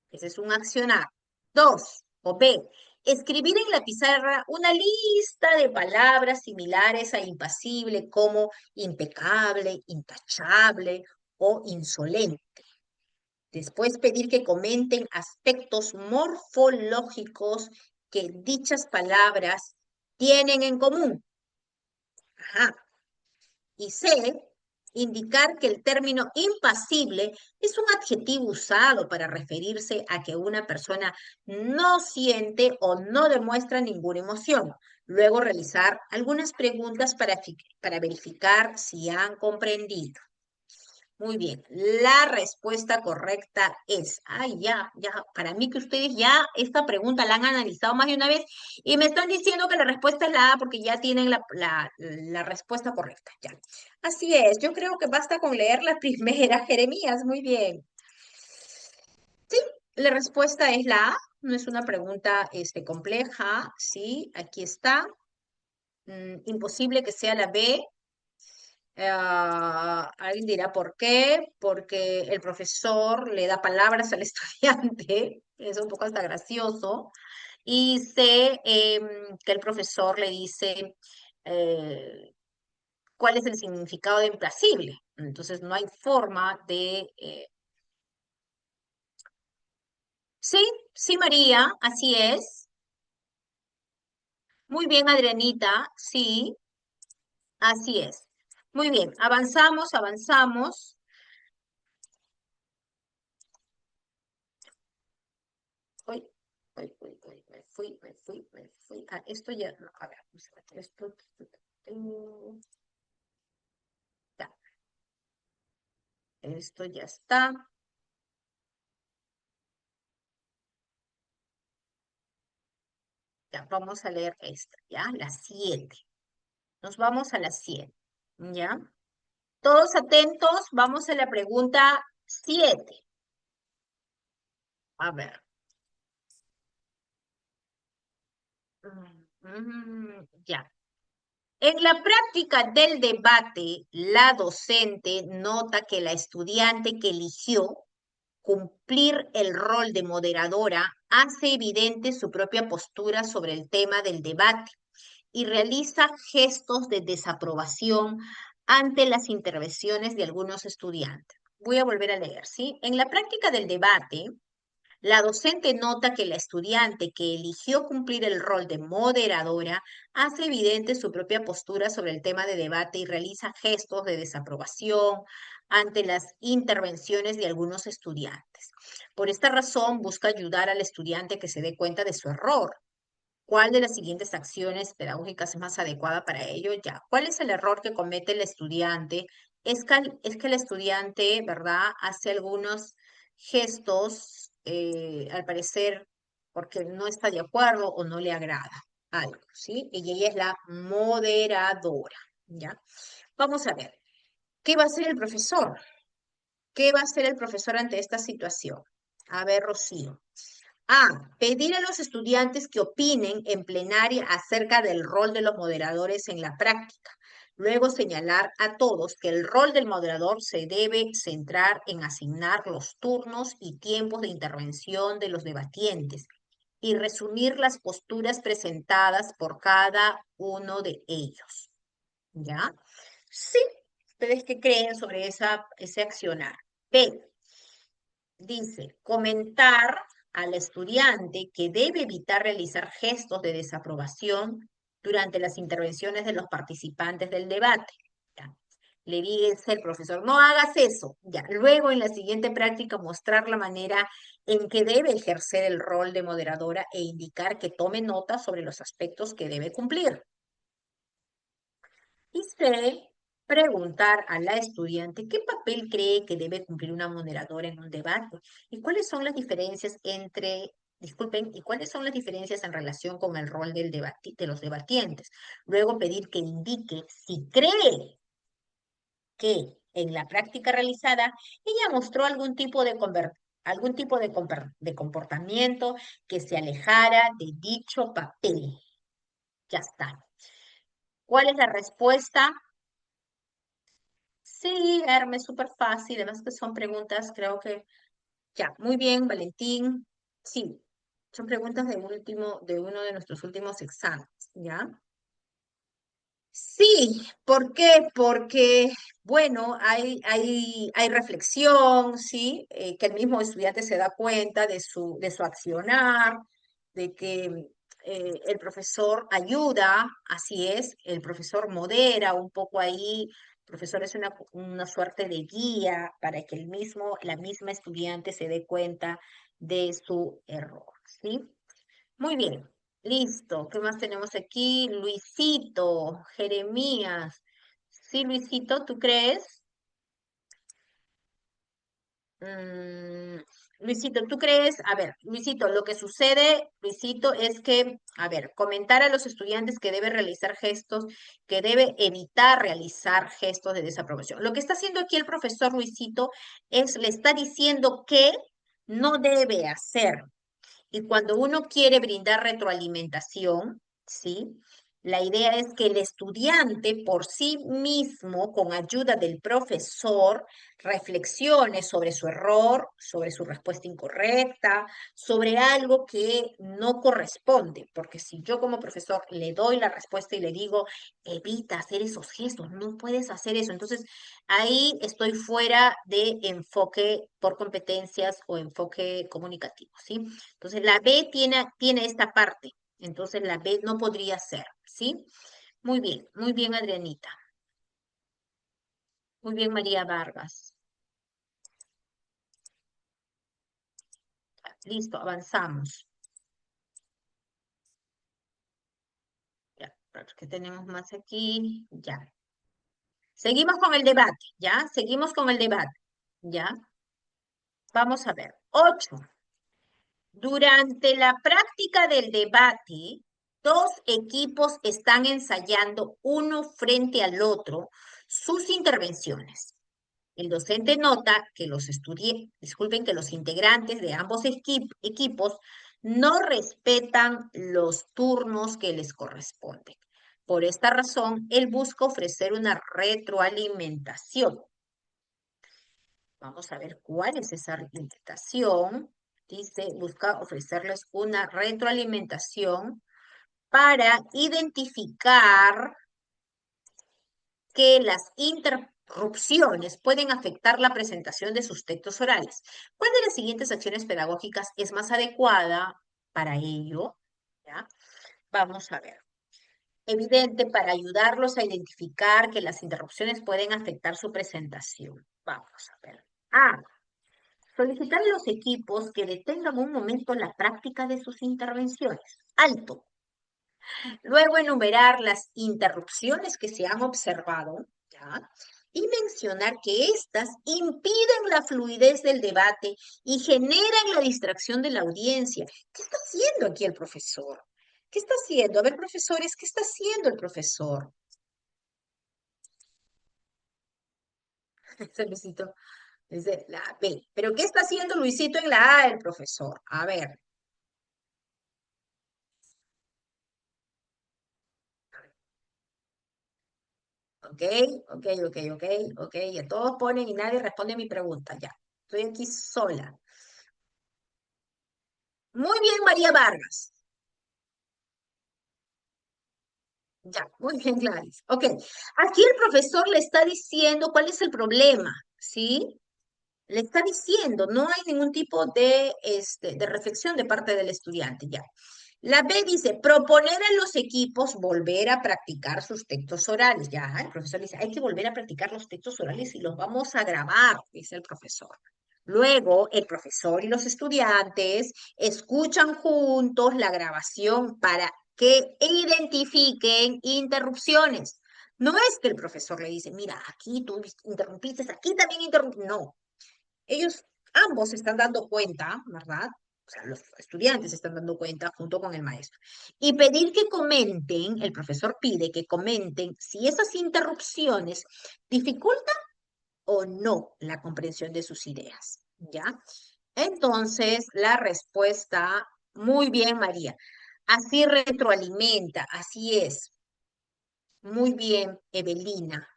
Ese es un accionar. Dos, o B, Escribir en la pizarra una lista de palabras similares a impasible como impecable, intachable o insolente. Después pedir que comenten aspectos morfológicos que dichas palabras tienen en común. Ajá. Y C, indicar que el término impasible es un adjetivo usado para referirse a que una persona no siente o no demuestra ninguna emoción. Luego realizar algunas preguntas para verificar si han comprendido. Muy bien, la respuesta correcta es, ay, ya, para mí que ustedes ya esta pregunta la han analizado más de una vez y me están diciendo que la respuesta es la A porque ya tienen la respuesta correcta, ya. Así es, yo creo que basta con leer la primera, Jeremías, muy bien. Sí, la respuesta es la A, no es una pregunta compleja, sí, aquí está. Imposible que sea la B. Alguien dirá por qué, porque el profesor le da palabras al estudiante, es un poco hasta gracioso, y sé que el profesor le dice eh, cuál es el significado de implasible. Entonces no hay forma de... Sí, sí, María, así es. Muy bien, Adrianita, sí, así es. Muy bien, avanzamos. Uy, me fui. Ah, esto ya, no, a ver, espérate, ya, esto ya está. Ya, vamos a leer esta, ya, la 7. Nos vamos a la 7, ¿ya? Todos atentos, vamos a la pregunta 7. A ver. Ya. En la práctica del debate, la docente nota que la estudiante que eligió cumplir el rol de moderadora hace evidente su propia postura sobre el tema del debate y realiza gestos de desaprobación ante las intervenciones de algunos estudiantes. Voy a volver a leer, ¿sí? En la práctica del debate, la docente nota que la estudiante que eligió cumplir el rol de moderadora hace evidente su propia postura sobre el tema de debate y realiza gestos de desaprobación ante las intervenciones de algunos estudiantes. Por esta razón, busca ayudar al estudiante que se dé cuenta de su error. ¿Cuál de las siguientes acciones pedagógicas es más adecuada para ello? Ya. ¿Cuál es el error que comete el estudiante? Es que el estudiante, ¿verdad?, hace algunos gestos, al parecer, porque no está de acuerdo o no le agrada algo, ¿sí? Y ella es la moderadora, ¿ya? Vamos a ver, ¿qué va a hacer el profesor? ¿Qué va a hacer el profesor ante esta situación? A ver, Rocío. A. Pedir a los estudiantes que opinen en plenaria acerca del rol de los moderadores en la práctica. Luego señalar a todos que el rol del moderador se debe centrar en asignar los turnos y tiempos de intervención de los debatientes y resumir las posturas presentadas por cada uno de ellos. ¿Ya? Sí. ¿Ustedes qué creen sobre ese accionar? B. Dice, comentar al estudiante que debe evitar realizar gestos de desaprobación durante las intervenciones de los participantes del debate. Ya. Le dice el profesor, no hagas eso. Ya. Luego, en la siguiente práctica, mostrar la manera en que debe ejercer el rol de moderadora e indicar que tome nota sobre los aspectos que debe cumplir. Y C, preguntar a la estudiante qué papel cree que debe cumplir una moderadora en un debate y cuáles son las diferencias disculpen, y cuáles son las diferencias en relación con el rol de los debatientes. Luego pedir que indique si cree que en la práctica realizada ella mostró algún tipo de comportamiento que se alejara de dicho papel. Ya está. ¿Cuál es la respuesta? Sí, Hermes, súper fácil. Además que son preguntas, creo que ya. Muy bien, Valentín. Sí, Son preguntas de uno de nuestros últimos exámenes, ¿ya? Sí, ¿por qué? Porque, bueno, hay reflexión, ¿sí? Que el mismo estudiante se da cuenta de su accionar, de que el profesor ayuda, así es, el profesor modera un poco ahí, el profesor es una suerte de guía para que la misma estudiante se dé cuenta de su error, ¿sí? Muy bien, listo. ¿Qué más tenemos aquí? Luisito, Jeremías. Sí, Luisito, ¿tú crees? Mm, Luisito, ¿tú crees? A ver, Luisito, lo que sucede, Luisito, es que, a ver, comentar a los estudiantes que debe realizar gestos, que debe evitar realizar gestos de desaprobación. Lo que está haciendo aquí el profesor Luisito es, le está diciendo que no debe hacer. Y cuando uno quiere brindar retroalimentación, ¿sí? La idea es que el estudiante por sí mismo, con ayuda del profesor, reflexione sobre su error, sobre su respuesta incorrecta, sobre algo que no corresponde. Porque si yo como profesor le doy la respuesta y le digo, evita hacer esos gestos, no puedes hacer eso. Entonces, ahí estoy fuera de enfoque por competencias o enfoque comunicativo, ¿sí? Entonces, la B tiene esta parte. Entonces, la B no podría ser, ¿sí? Muy bien, Adrianita. Muy bien, María Vargas. Listo, avanzamos. Ya, ¿qué tenemos más aquí? Ya. Seguimos con el debate, ¿ya? Seguimos con el debate, ¿ya? Vamos a ver. 8. Durante la práctica del debate, dos equipos están ensayando uno frente al otro sus intervenciones. El docente nota que disculpen, que los integrantes de ambos equipos no respetan los turnos que les corresponden. Por esta razón, él busca ofrecer una retroalimentación. Vamos a ver cuál es esa retroalimentación. Dice, busca ofrecerles una retroalimentación para identificar que las interrupciones pueden afectar la presentación de sus textos orales. ¿Cuál de las siguientes acciones pedagógicas es más adecuada para ello? ¿Ya? Vamos a ver. Evidente para ayudarlos a identificar que las interrupciones pueden afectar su presentación. Vamos a ver. A. Solicitar a los equipos que detengan un momento la práctica de sus intervenciones. Alto. Luego enumerar las interrupciones que se han observado, ¿ya? Y mencionar que éstas impiden la fluidez del debate y generan la distracción de la audiencia. ¿Qué está haciendo aquí el profesor? ¿Qué está haciendo? A ver, profesores, ¿qué está haciendo el profesor? Ese Luisito dice la B. ¿Pero qué está haciendo Luisito en la A, el profesor? A ver, ok, ok. Ya todos ponen y nadie responde a mi pregunta, ya. Estoy aquí sola. Muy bien, María Vargas. Ya, muy bien, Gladys. Ok, aquí el profesor le está diciendo cuál es el problema, ¿sí? Le está diciendo, no hay ningún tipo de reflexión de parte del estudiante, ya. La B dice, proponer a los equipos volver a practicar sus textos orales. Ya, el profesor dice, hay que volver a practicar los textos orales y los vamos a grabar, dice el profesor. Luego, el profesor y los estudiantes escuchan juntos la grabación para que identifiquen interrupciones. No es que el profesor le dice, mira, aquí tú interrumpiste, aquí también interrumpiste. No, ellos ambos se están dando cuenta, ¿verdad? O sea, los estudiantes se están dando cuenta junto con el maestro. Y pedir que comenten, el profesor pide que comenten si esas interrupciones dificultan o no la comprensión de sus ideas, ¿ya? Entonces, la respuesta, muy bien, María. Así retroalimenta, así es. Muy bien, Evelina.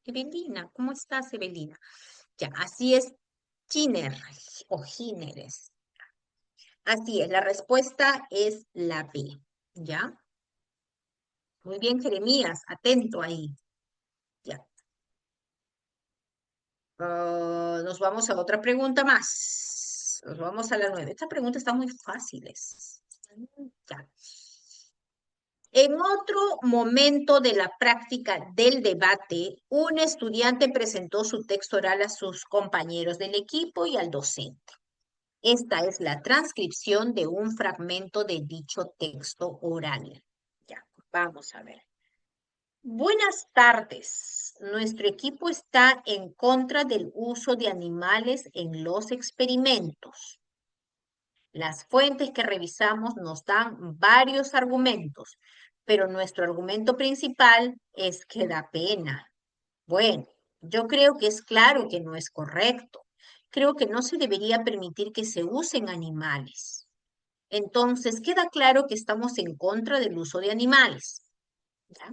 Evelina, ¿cómo estás, Evelina? Ya, así es, Giner o Gineres. Así es, la respuesta es la B, ¿ya? Muy bien, Jeremías, atento ahí. Ya. Nos vamos a otra pregunta más. Nos vamos a la 9. Esta pregunta está muy fáciles. Ya. En otro momento de la práctica del debate, un estudiante presentó su texto oral a sus compañeros del equipo y al docente. Esta es la transcripción de un fragmento de dicho texto oral. Ya, vamos a ver. Buenas tardes. Nuestro equipo está en contra del uso de animales en los experimentos. Las fuentes que revisamos nos dan varios argumentos, pero nuestro argumento principal es que da pena. Bueno, yo creo que es claro que no es correcto. Creo que no se debería permitir que se usen animales. Entonces, queda claro que estamos en contra del uso de animales. ¿Ya?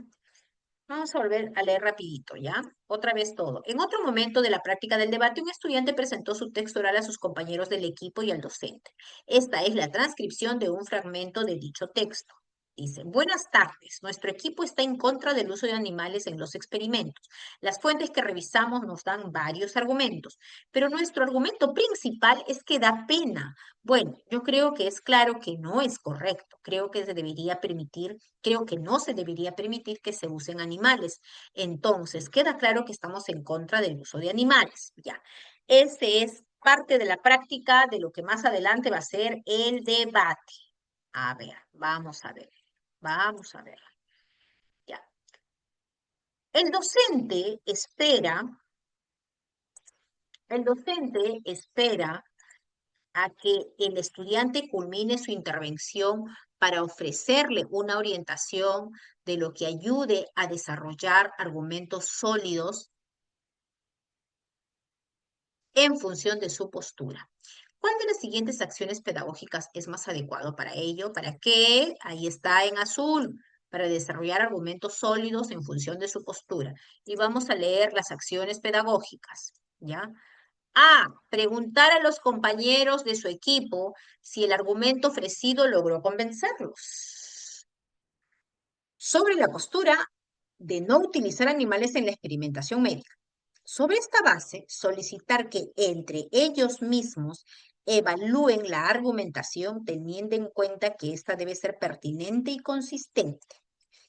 Vamos a volver a leer rapidito, ¿ya? Otra vez todo. En otro momento de la práctica del debate, un estudiante presentó su texto oral a sus compañeros del equipo y al docente. Esta es la transcripción de un fragmento de dicho texto. Dice, buenas tardes. Nuestro equipo está en contra del uso de animales en los experimentos. Las fuentes que revisamos nos dan varios argumentos, pero nuestro argumento principal es que da pena. Bueno, yo creo que es claro que no es correcto. Creo que no se debería permitir que se usen animales. Entonces, queda claro que estamos en contra del uso de animales. Ya, ese es parte de la práctica de lo que más adelante va a ser el debate. A ver, vamos a ver, vamos a ver. Ya. El docente espera a que el estudiante culmine su intervención para ofrecerle una orientación de lo que ayude a desarrollar argumentos sólidos en función de su postura. ¿Cuál de las siguientes acciones pedagógicas es más adecuado para ello? ¿Para qué? Ahí está en azul, para desarrollar argumentos sólidos en función de su postura. Y vamos a leer las acciones pedagógicas, ¿ya? A. Preguntar a los compañeros de su equipo si el argumento ofrecido logró convencerlos. Sobre la postura de no utilizar animales en la experimentación médica. Sobre esta base, solicitar que entre ellos mismos evalúen la argumentación teniendo en cuenta que ésta debe ser pertinente y consistente.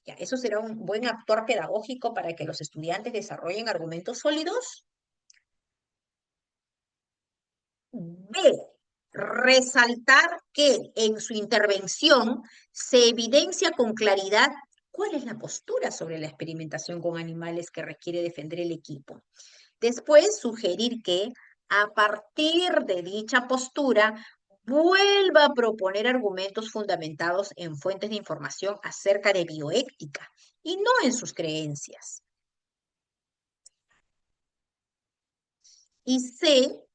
Ya, eso será un buen actor pedagógico para que los estudiantes desarrollen argumentos sólidos. B. Resaltar que en su intervención se evidencia con claridad cuál es la postura sobre la experimentación con animales que requiere defender el equipo. Después, sugerir que a partir de dicha postura vuelva a proponer argumentos fundamentados en fuentes de información acerca de bioética y no en sus creencias. Y C,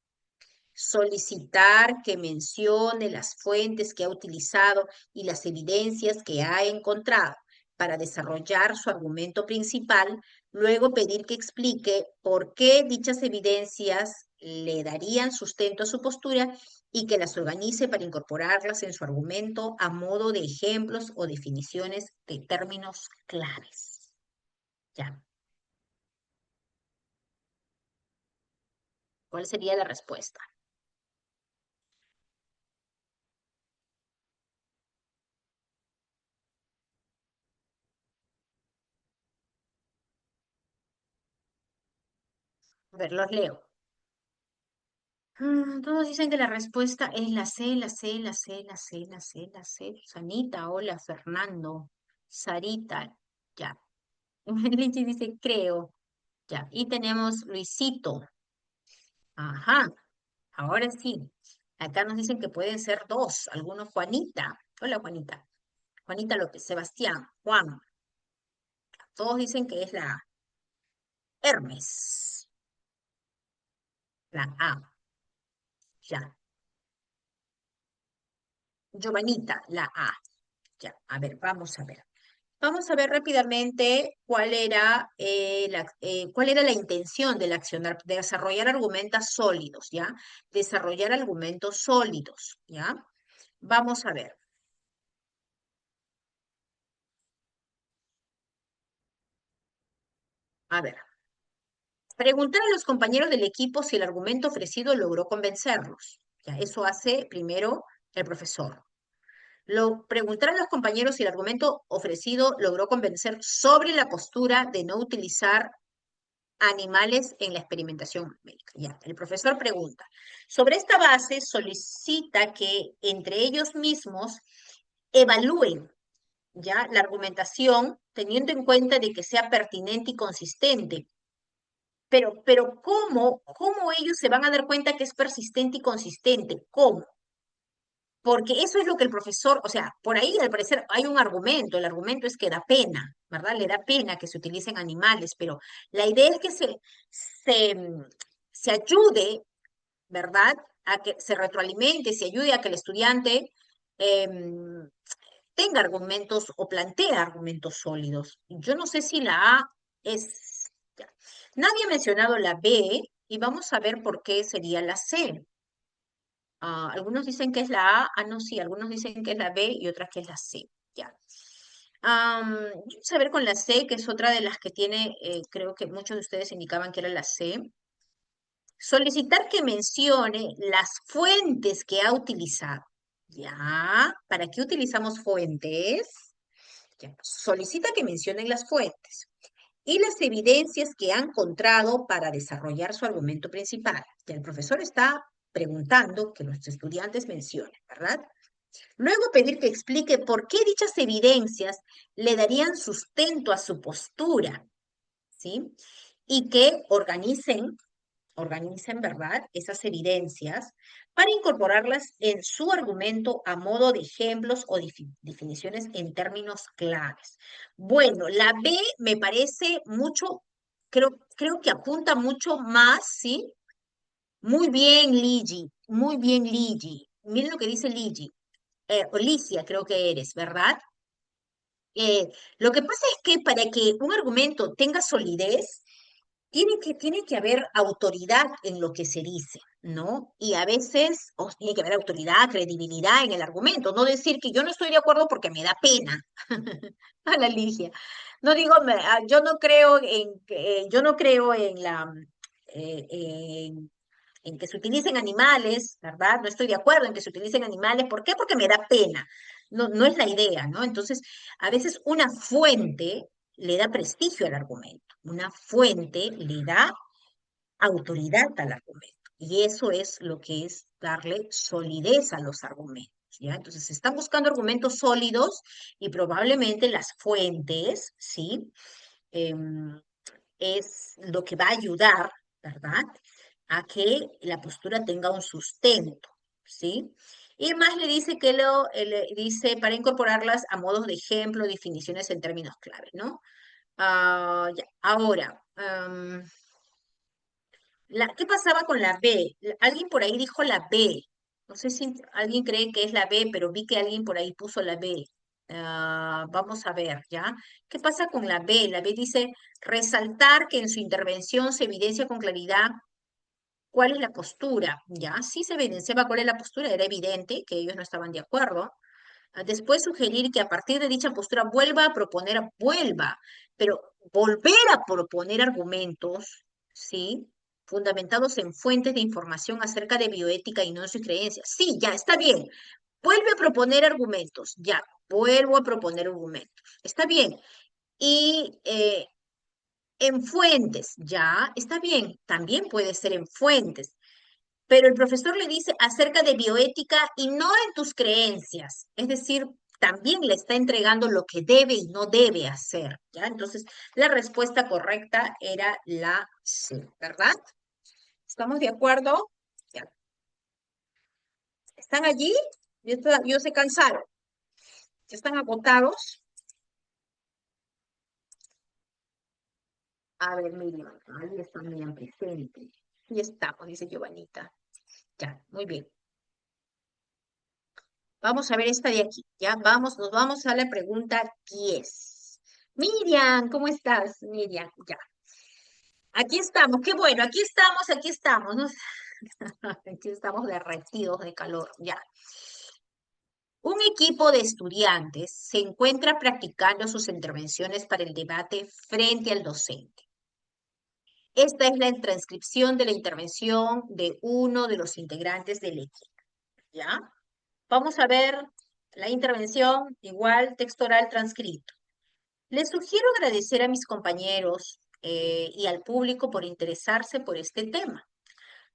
solicitar que mencione las fuentes que ha utilizado y las evidencias que ha encontrado para desarrollar su argumento principal, luego pedir que explique por qué dichas evidencias le darían sustento a su postura y que las organice para incorporarlas en su argumento a modo de ejemplos o definiciones de términos claves. Ya. ¿Cuál sería la respuesta? A ver, los leo. Todos dicen que la respuesta es la C, la C, la C, la C, la C, la C. Sanita, hola, Fernando. Sarita, ya. Lichi dice, creo, ya. Y tenemos Luisito. Ajá, ahora sí. Acá nos dicen que pueden ser dos. Algunos Juanita. Hola, Juanita. Juanita López, Sebastián, Juan. Todos dicen que es la Hermes, la A. Ya. Giovanita, la A. Ya. A ver, vamos a ver. Vamos a ver rápidamente cuál era la intención del accionar, de desarrollar argumentos sólidos, ¿ya? Desarrollar argumentos sólidos, ¿ya? Vamos a ver. A ver. Preguntar a los compañeros del equipo si el argumento ofrecido logró convencerlos. Ya, eso hace primero el profesor. Preguntar a los compañeros si el argumento ofrecido logró convencer sobre la postura de no utilizar animales en la experimentación médica. Ya, el profesor pregunta. Sobre esta base, solicita que entre ellos mismos evalúen ya la argumentación teniendo en cuenta de que sea pertinente y consistente. Pero ¿cómo ellos se van a dar cuenta que es persistente y consistente? ¿Cómo? Porque eso es lo que el profesor, o sea, por ahí al parecer hay un argumento, el argumento es que da pena, ¿verdad? Le da pena que se utilicen animales, pero la idea es que se, se ayude, ¿verdad? A que se retroalimente, se ayude a que el estudiante tenga argumentos o plantee argumentos sólidos. Yo no sé si la A es... ya. Nadie ha mencionado la B y vamos a ver por qué sería la C. Algunos dicen que es la A, no, sí, algunos dicen que es la B y otras que es la C. Ya. Vamos a ver con la C, que es otra de las que tiene, creo que muchos de ustedes indicaban que era la C. Solicitar que mencione las fuentes que ha utilizado. ¿Ya? ¿Para qué utilizamos fuentes? Ya. Solicita que mencionen las fuentes y las evidencias que han encontrado para desarrollar su argumento principal. Ya el profesor está preguntando que los estudiantes mencionen, ¿verdad? Luego pedir que explique por qué dichas evidencias le darían sustento a su postura, ¿sí? Y que organicen, ¿verdad? Esas evidencias para incorporarlas en su argumento a modo de ejemplos o definiciones en términos claves. Bueno, la B me parece mucho, creo que apunta mucho más, ¿sí? Muy bien, Ligi, muy bien, Ligi. Miren lo que dice Ligi. Olicia, creo que eres, ¿verdad? Lo que pasa es que para que un argumento tenga solidez, tiene que haber autoridad en lo que se dice, ¿no? Y a veces tiene que haber autoridad, credibilidad en el argumento, no decir que yo no estoy de acuerdo porque me da pena a la Ligia. No digo, yo no creo yo no creo en eh, en, en que se utilicen animales, ¿verdad? No estoy de acuerdo en que se utilicen animales. ¿Por qué? Porque me da pena. No, no es la idea, ¿no? Entonces, a veces una fuente le da prestigio al argumento, una fuente le da autoridad al argumento. Y eso es lo que es darle solidez a los argumentos, ¿ya? Entonces, se están buscando argumentos sólidos y probablemente las fuentes, ¿sí? Em, es lo que va a ayudar, ¿verdad? A que la postura tenga un sustento, ¿sí? Y más le dice que le dice para incorporarlas a modos de ejemplo, definiciones en términos clave, ¿no? Ya. Ahora, ¿qué pasaba con la B? Alguien por ahí dijo la B. No sé si alguien cree que es la B, pero vi que alguien por ahí puso la B. Vamos a ver, ¿ya? ¿Qué pasa con la B? La B dice resaltar que en su intervención se evidencia con claridad cuál es la postura, ¿ya? Sí se evidenciaba cuál es la postura, era evidente que ellos no estaban de acuerdo. Después sugerir que a partir de dicha postura pero volver a proponer argumentos, ¿sí? Fundamentados en fuentes de información acerca de bioética y no en sus creencias. Sí, ya, está bien. Vuelve a proponer argumentos, ya, vuelvo a proponer argumentos. Está bien. Y en fuentes, ya, está bien. También puede ser en fuentes, pero el profesor le dice acerca de bioética y no en tus creencias. Es decir, también le está entregando lo que debe y no debe hacer, ¿ya? Entonces, la respuesta correcta era la C, ¿verdad? ¿Estamos de acuerdo? Ya. ¿Están allí? Yo se cansaron. ¿Ya están agotados? A ver, Miriam, ahí está Miriam presente. Y estamos, dice Giovanita. Ya, muy bien. Vamos a ver esta de aquí, ¿ya? Nos vamos a la pregunta 10. Miriam, ¿cómo estás? Miriam, ya. Aquí estamos, qué bueno, aquí estamos, aquí estamos. Aquí estamos derretidos de calor, ya. Un equipo de estudiantes se encuentra practicando sus intervenciones para el debate frente al docente. Esta es la transcripción de la intervención de uno de los integrantes del equipo. ¿Ya? Vamos a ver la intervención, igual texto oral transcrito. Les sugiero agradecer a mis compañeros y al público por interesarse por este tema.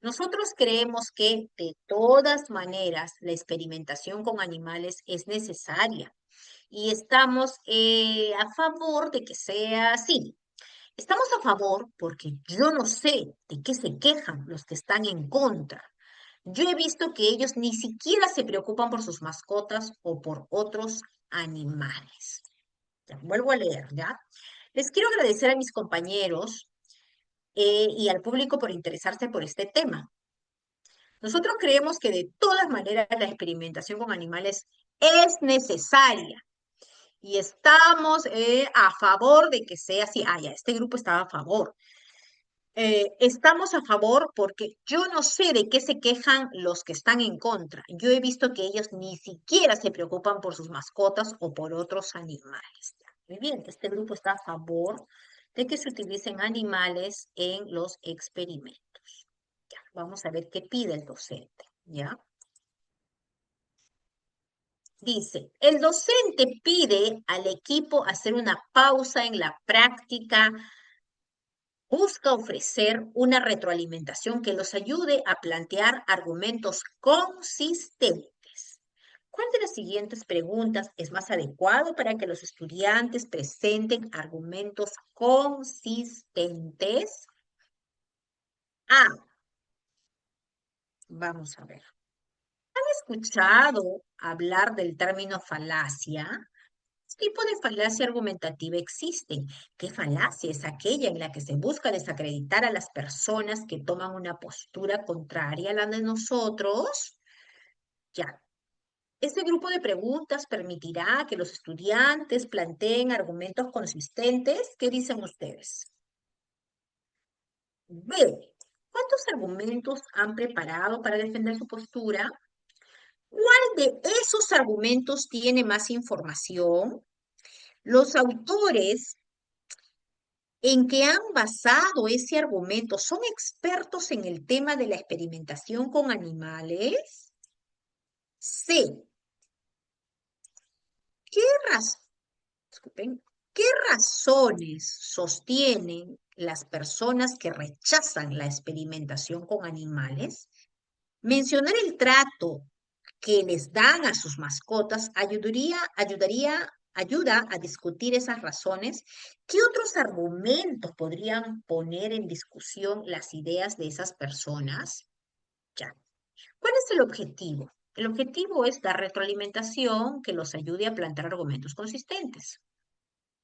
Nosotros creemos que de todas maneras la experimentación con animales es necesaria y estamos a favor de que sea así. Estamos a favor porque yo no sé de qué se quejan los que están en contra. Yo he visto que ellos ni siquiera se preocupan por sus mascotas o por otros animales. Ya, vuelvo a leer, ¿ya? Les quiero agradecer a mis compañeros y al público por interesarse por este tema. Nosotros creemos que de todas maneras la experimentación con animales es necesaria y estamos a favor de que sea así. Ah, ya, este grupo estaba a favor. Estamos a favor porque yo no sé de qué se quejan los que están en contra. Yo he visto que ellos ni siquiera se preocupan por sus mascotas o por otros animales. Muy bien, este grupo está a favor de que se utilicen animales en los experimentos. Ya, vamos a ver qué pide el docente, ¿ya? Dice, el docente pide al equipo hacer una pausa en la práctica, busca ofrecer una retroalimentación que los ayude a plantear argumentos consistentes. ¿Cuál de las siguientes preguntas es más adecuado para que los estudiantes presenten argumentos consistentes? A, vamos a ver. ¿Escuchado hablar del término falacia? ¿Qué tipo de falacia argumentativa existe? ¿Qué falacia es aquella en la que se busca desacreditar a las personas que toman una postura contraria a la de nosotros? Ya. Este grupo de preguntas permitirá que los estudiantes planteen argumentos consistentes. ¿Qué dicen ustedes? B. ¿Cuántos argumentos han preparado para defender su postura? ¿Cuál de esos argumentos tiene más información? Los autores en que han basado ese argumento son expertos en el tema de la experimentación con animales. C. ¿Qué, raz- disculpen, ¿qué razones sostienen las personas que rechazan la experimentación con animales? Mencionar el trato que les dan a sus mascotas ayuda a discutir esas razones. ¿Qué otros argumentos podrían poner en discusión las ideas de esas personas? Ya. ¿Cuál es el objetivo? El objetivo es dar retroalimentación que los ayude a plantear argumentos consistentes.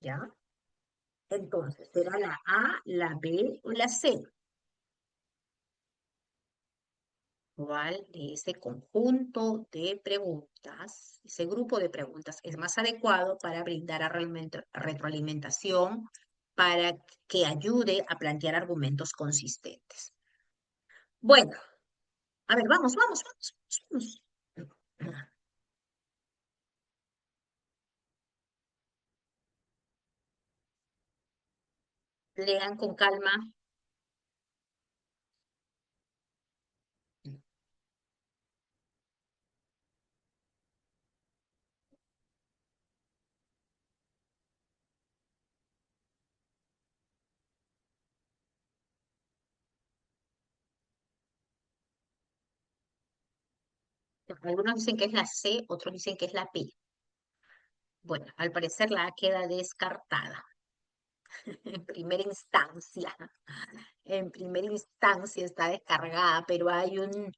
¿Ya? Entonces, ¿será la A, la B o la C? ¿Cuál de ese conjunto de preguntas, ese grupo de preguntas es más adecuado para brindar retroalimentación para que ayude a plantear argumentos consistentes? Bueno, a ver, vamos. Lean con calma. Algunos dicen que es la C, otros dicen que es la P. Bueno, al parecer la A queda descartada en primera instancia. En primera instancia está descargada, pero hay una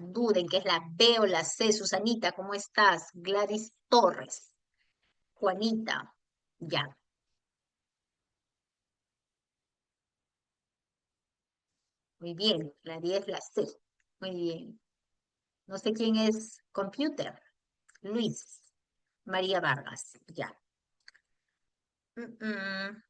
duda en que es la B o la C. Susanita, ¿cómo estás? Gladys Torres. Juanita, ya. Muy bien. La 10 la C. Muy bien. No sé quién es computer. Luis. María Vargas. Ya. Mm, mm,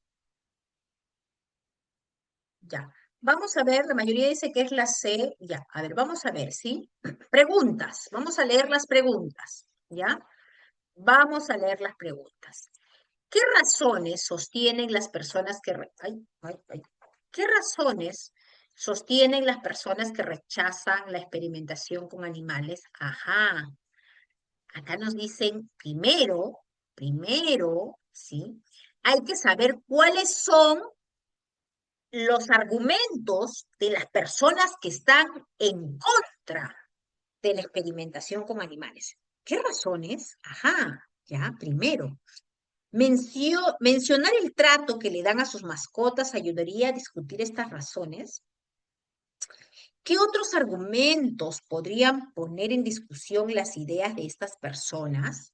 ya. Vamos a ver, la mayoría dice que es la C. Ya, a ver, vamos a ver, ¿sí? Preguntas. Vamos a leer las preguntas, ¿ya? Vamos a leer las preguntas. ¿Qué razones sostienen las personas que... ¿Qué razones sostienen las personas que rechazan la experimentación con animales? Ajá, acá nos dicen primero, ¿sí? Hay que saber cuáles son los argumentos de las personas que están en contra de la experimentación con animales. ¿Qué razones? Ajá, ya, primero. Mencionar el trato que le dan a sus mascotas ayudaría a discutir estas razones. ¿Qué otros argumentos podrían poner en discusión las ideas de estas personas?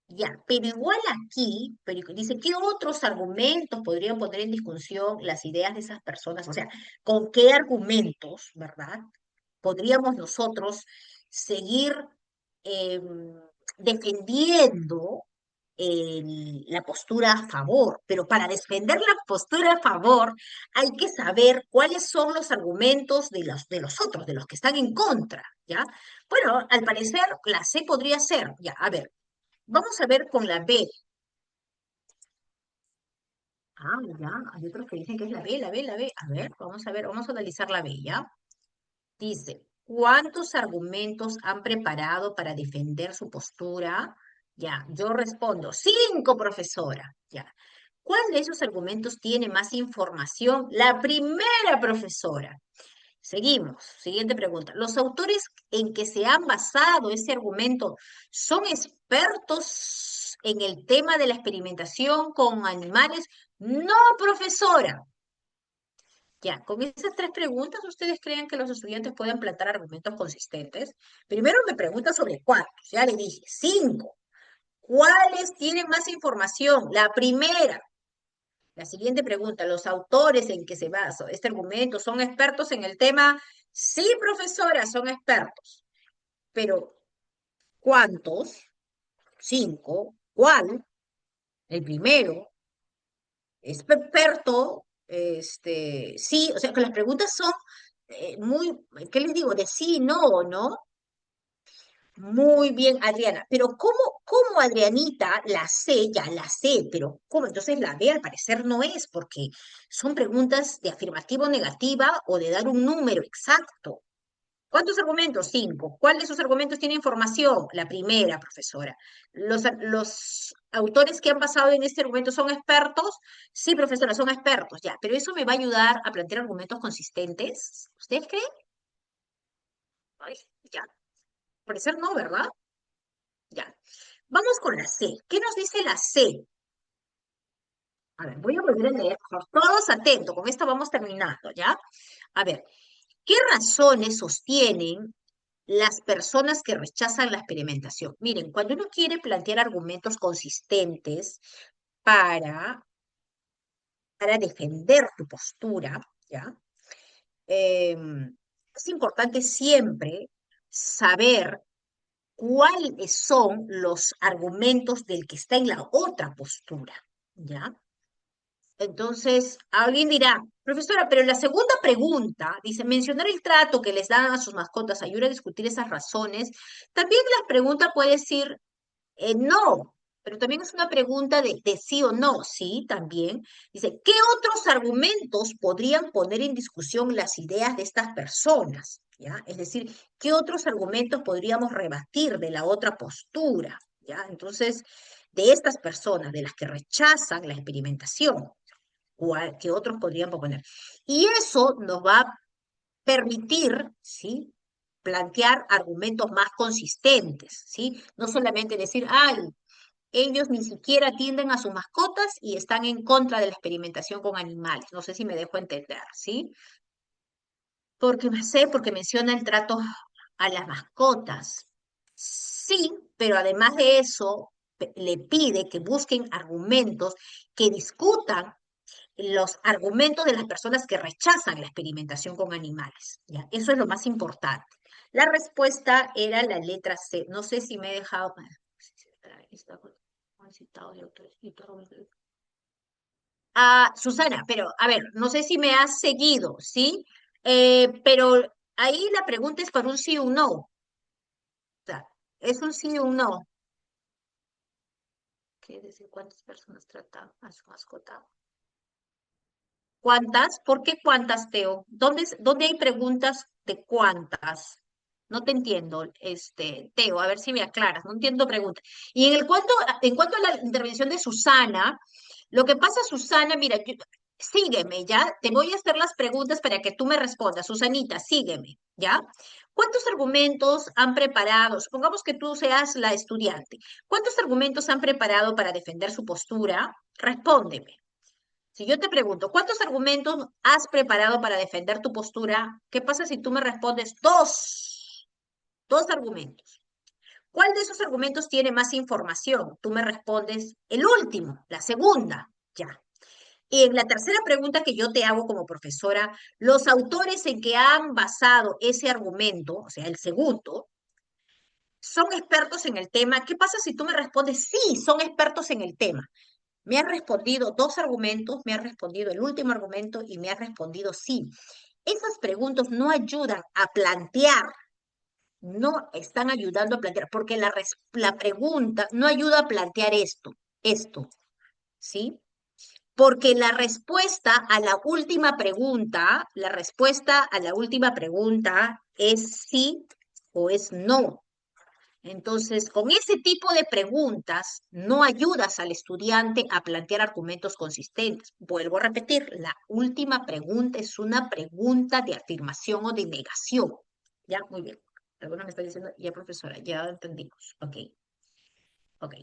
Ya, pero igual aquí, pero dice, ¿qué otros argumentos podrían poner en discusión las ideas de esas personas? O sea, ¿con qué argumentos, verdad? Podríamos nosotros seguir defendiendo la postura a favor, pero para defender la postura a favor hay que saber cuáles son los argumentos de los otros, de los que están en contra, ¿ya? Bueno, al parecer la C podría ser, ya, a ver, vamos a ver con la B. Ah, ya, hay otros que dicen que es la B, la B, la B. A ver, vamos a analizar la B, ¿ya? Dice, ¿cuántos argumentos han preparado para defender su postura? Ya, yo respondo, 5, profesora. Ya. ¿Cuál de esos argumentos tiene más información? La primera, profesora. Seguimos. Siguiente pregunta. ¿Los autores en que se han basado ese argumento son expertos en el tema de la experimentación con animales? No, profesora. Ya, con esas tres preguntas, ¿ustedes creen que los estudiantes pueden plantear argumentos consistentes? Primero me pregunta sobre cuántos, ya le dije, 5. ¿Cuáles tienen más información? La primera. La siguiente pregunta, ¿los autores en que se basa este argumento son expertos en el tema? Sí, profesora, son expertos. Pero, ¿cuántos? 5. ¿Cuál? El primero. ¿Es experto? Sí, o sea que las preguntas son muy, ¿qué les digo? De sí, no, ¿no? Muy bien, Adriana. Pero ¿cómo Adrianita, la sé, ya la sé, pero ¿cómo? Entonces la B al parecer no es, porque son preguntas de afirmativa o negativa o de dar un número exacto. ¿Cuántos argumentos? 5. ¿Cuál de esos argumentos tiene información? La primera, profesora. ¿Los autores que han basado en este argumento son expertos? Sí, profesora, son expertos, ya. Pero eso me va a ayudar a plantear argumentos consistentes. ¿Ustedes creen? Ay, ya. Parecer no, ¿verdad? Ya. Vamos con la C. ¿Qué nos dice la C? A ver, voy a volver a leer, por favor. Todos atentos, con esto vamos terminando, ¿ya? A ver, ¿qué razones sostienen las personas que rechazan la experimentación? Miren, cuando uno quiere plantear argumentos consistentes para, para defender tu postura, ¿ya? Es importante siempre saber cuáles son los argumentos del que está en la otra postura, ¿ya? Entonces, alguien dirá, profesora, pero en la segunda pregunta, dice, mencionar el trato que les dan a sus mascotas ayuda a discutir esas razones. También la pregunta puede decir no, pero también es una pregunta de sí o no, sí, también. Dice, ¿qué otros argumentos podrían poner en discusión las ideas de estas personas? ¿Ya? Es decir, ¿qué otros argumentos podríamos rebatir de la otra postura? ¿Ya? Entonces, de estas personas, de las que rechazan la experimentación, ¿qué otros podrían proponer? Y eso nos va a permitir, ¿sí? Plantear argumentos más consistentes, ¿sí? No solamente decir, ay, ellos ni siquiera atienden a sus mascotas y están en contra de la experimentación con animales. No sé si me dejo entender, ¿sí? Porque menciona el trato a las mascotas. Sí, pero además de eso, le pide que busquen argumentos que discutan los argumentos de las personas que rechazan la experimentación con animales. ¿Ya? Eso es lo más importante. La respuesta era la letra C. No sé si me he dejado. Ah, Susana, pero a ver, no sé si me has seguido, ¿sí? Pero ahí la pregunta es para un sí o un no. O sea, es un sí o un no. ¿Qué decir cuántas personas trata a su mascota? ¿Cuántas? ¿Por qué cuántas, Teo? ¿Dónde hay preguntas de cuántas? No te entiendo, Teo, a ver si me aclaras, no entiendo preguntas. Y en cuanto a la intervención de Susana, lo que pasa, Susana, mira, sígueme, ¿ya? Te voy a hacer las preguntas para que tú me respondas. Susanita, sígueme, ¿ya? ¿Cuántos argumentos han preparado? Supongamos que tú seas la estudiante. ¿Cuántos argumentos han preparado para defender su postura? Respóndeme. Si yo te pregunto, ¿cuántos argumentos has preparado para defender tu postura? ¿Qué pasa si tú me respondes dos? Dos argumentos. ¿Cuál de esos argumentos tiene más información? Tú me respondes el último, la segunda, ya. Y en la tercera pregunta que yo te hago como profesora, los autores en que han basado ese argumento, o sea, el segundo, son expertos en el tema. ¿Qué pasa si tú me respondes sí, son expertos en el tema? Me has respondido dos argumentos, me has respondido el último argumento y me has respondido sí. Esas preguntas no ayudan a plantear, no están ayudando a plantear, porque la pregunta no ayuda a plantear esto, ¿sí? Porque la respuesta a la última pregunta, la respuesta a la última pregunta es sí o es no. Entonces, con ese tipo de preguntas, no ayudas al estudiante a plantear argumentos consistentes. Vuelvo a repetir, la última pregunta es una pregunta de afirmación o de negación. Ya, muy bien. Alguna me está diciendo, ya profesora, ya entendimos. Ok, ok.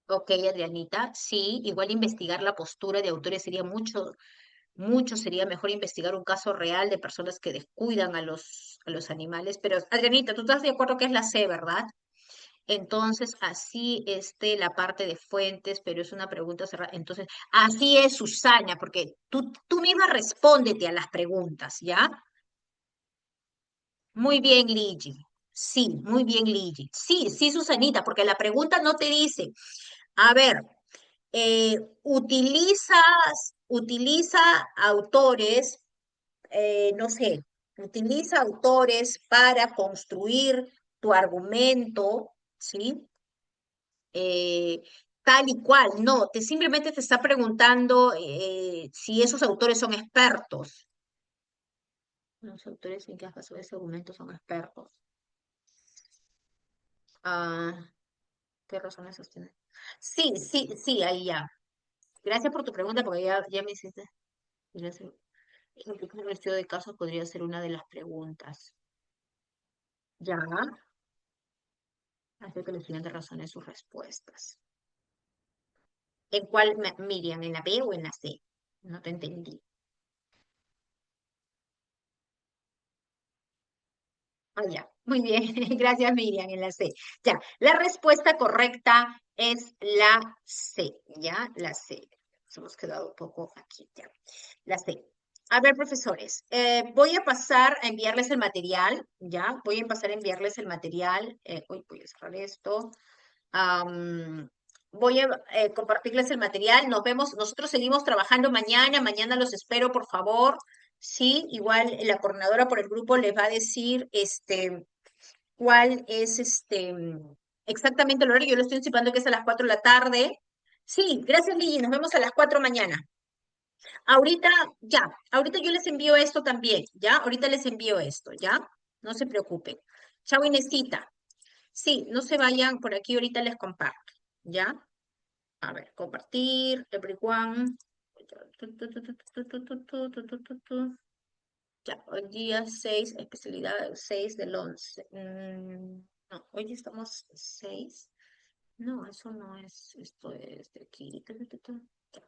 Ok, Adrianita, sí, igual investigar la postura de autores sería mucho sería mejor investigar un caso real de personas que descuidan a los animales. Pero, Adrianita, tú estás de acuerdo que es la C, ¿verdad? Entonces, así la parte de fuentes, pero es una pregunta cerrada. Entonces, así es, Susana, porque tú misma respóndete a las preguntas, ¿ya? Muy bien, Ligi. Sí, muy bien, Ligi. Sí, sí, Susanita, porque la pregunta no te dice, a ver, utiliza autores, no sé, utiliza autores para construir tu argumento, ¿sí? eh, Tal y cual. No, simplemente te está preguntando si esos autores son expertos. Los autores en que has basado ese argumento son expertos. Ah, ¿qué razones sostienen? Sí, sí, sí, ahí ya. Gracias por tu pregunta, porque ya me hiciste. Gracias. El estudio de casos podría ser una de las preguntas. Ya, hace que el estudiante razone sus respuestas. ¿En cuál, Miriam? ¿En la B o en la C? No te entendí. Ah, ya, muy bien, gracias Miriam, en la C. Ya, la respuesta correcta es la C, ¿ya? La C. Nos hemos quedado un poco aquí, ya. La C. A ver, profesores, voy a pasar a enviarles el material, ¿ya? Voy a pasar a enviarles el material. Uy, voy a cerrar esto. Am, Voy a compartirles el material. Nos vemos, nosotros seguimos trabajando mañana. Mañana los espero, por favor. Sí, igual la coordinadora por el grupo les va a decir cuál es exactamente el horario. Yo lo estoy anticipando que es a las 4 de la tarde. Sí, gracias, Lili. Nos vemos a las 4 mañana. Ahorita, ya, ahorita yo les envío esto también, ¿ya? Ahorita les envío esto, ¿ya? No se preocupen. Chao, Inesita. Sí, no se vayan, por aquí ahorita les comparto, ¿ya? A ver, compartir, everyone. Ya, hoy día 6 especialidad 6 del 11. No, hoy estamos 6. No, eso no es, esto es de aquí. Ya,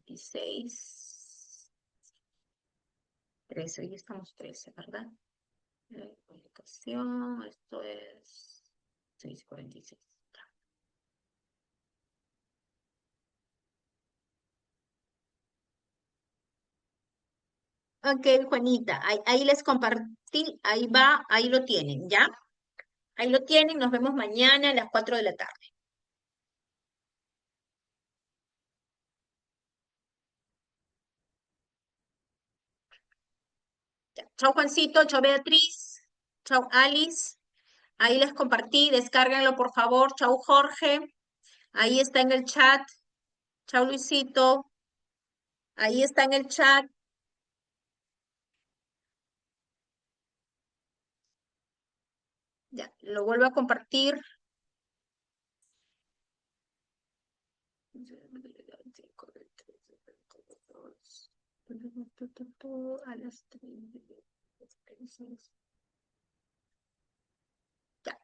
16, 13, hoy estamos 13, ¿verdad? Comunicación, esto es 6:46. Ok, Juanita, ahí les compartí, ahí va, ahí lo tienen, ¿ya? Ahí lo tienen, nos vemos mañana a las 4 de la tarde. Ya. Chau Juancito, chau Beatriz, chau Alice. Ahí les compartí, descárguenlo por favor. Chau Jorge, ahí está en el chat. Chau Luisito, ahí está en el chat. Ya, lo vuelvo a compartir. A las 3. Ya.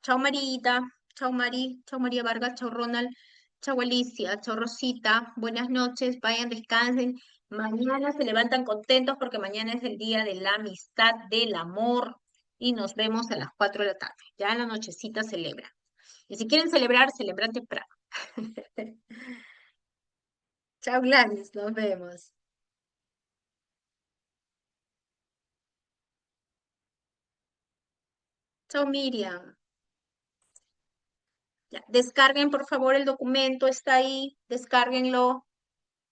Chao Marita, chao Mari, chao María Vargas, chao Ronald, chao Alicia, chao Rosita. Buenas noches, vayan, descansen. Mañana se levantan contentos porque mañana es el día de la amistad, del amor y nos vemos a las 4 de la tarde. Ya en la nochecita celebran. Y si quieren celebrar, celebran temprano. Chao Gladys, nos vemos. Chao Miriam. Ya, descarguen por favor el documento, está ahí, descárguenlo.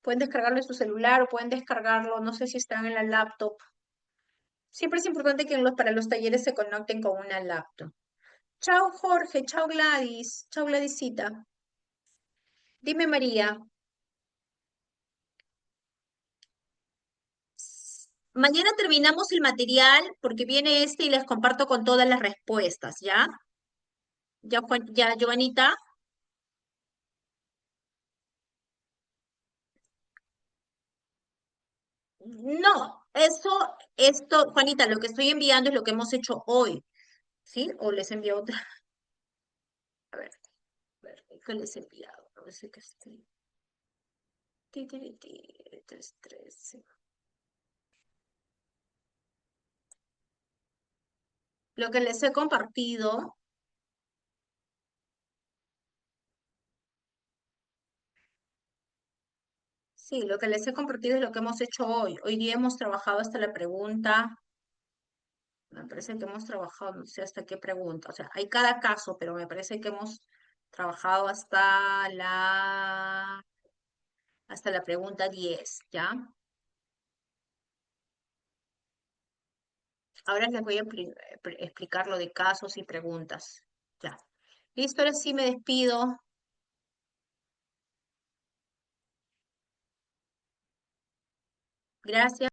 Pueden descargarlo en su celular o pueden descargarlo, no sé si están en la laptop. Siempre es importante que para los talleres se conecten con una laptop. Chao Jorge, chao Gladysita. Dime María, mañana terminamos el material porque viene este y les comparto con todas las respuestas, ¿ya? Ya, ya, Giovanita. No, esto, Juanita, lo que estoy enviando es lo que hemos hecho hoy, ¿sí? O les envío otra. A ver, ¿qué les he enviado? A ver si que estoy. Ti, ti, ti, ti, 313. Lo que les he compartido, sí, lo que les he compartido es lo que hemos hecho hoy. Hoy día hemos trabajado hasta la pregunta, me parece que hemos trabajado, no sé hasta qué pregunta, o sea, hay cada caso, pero me parece que hemos trabajado hasta la pregunta 10, ¿ya? Ahora les voy a explicar lo de casos y preguntas, ya. Listo, ahora sí me despido. Gracias.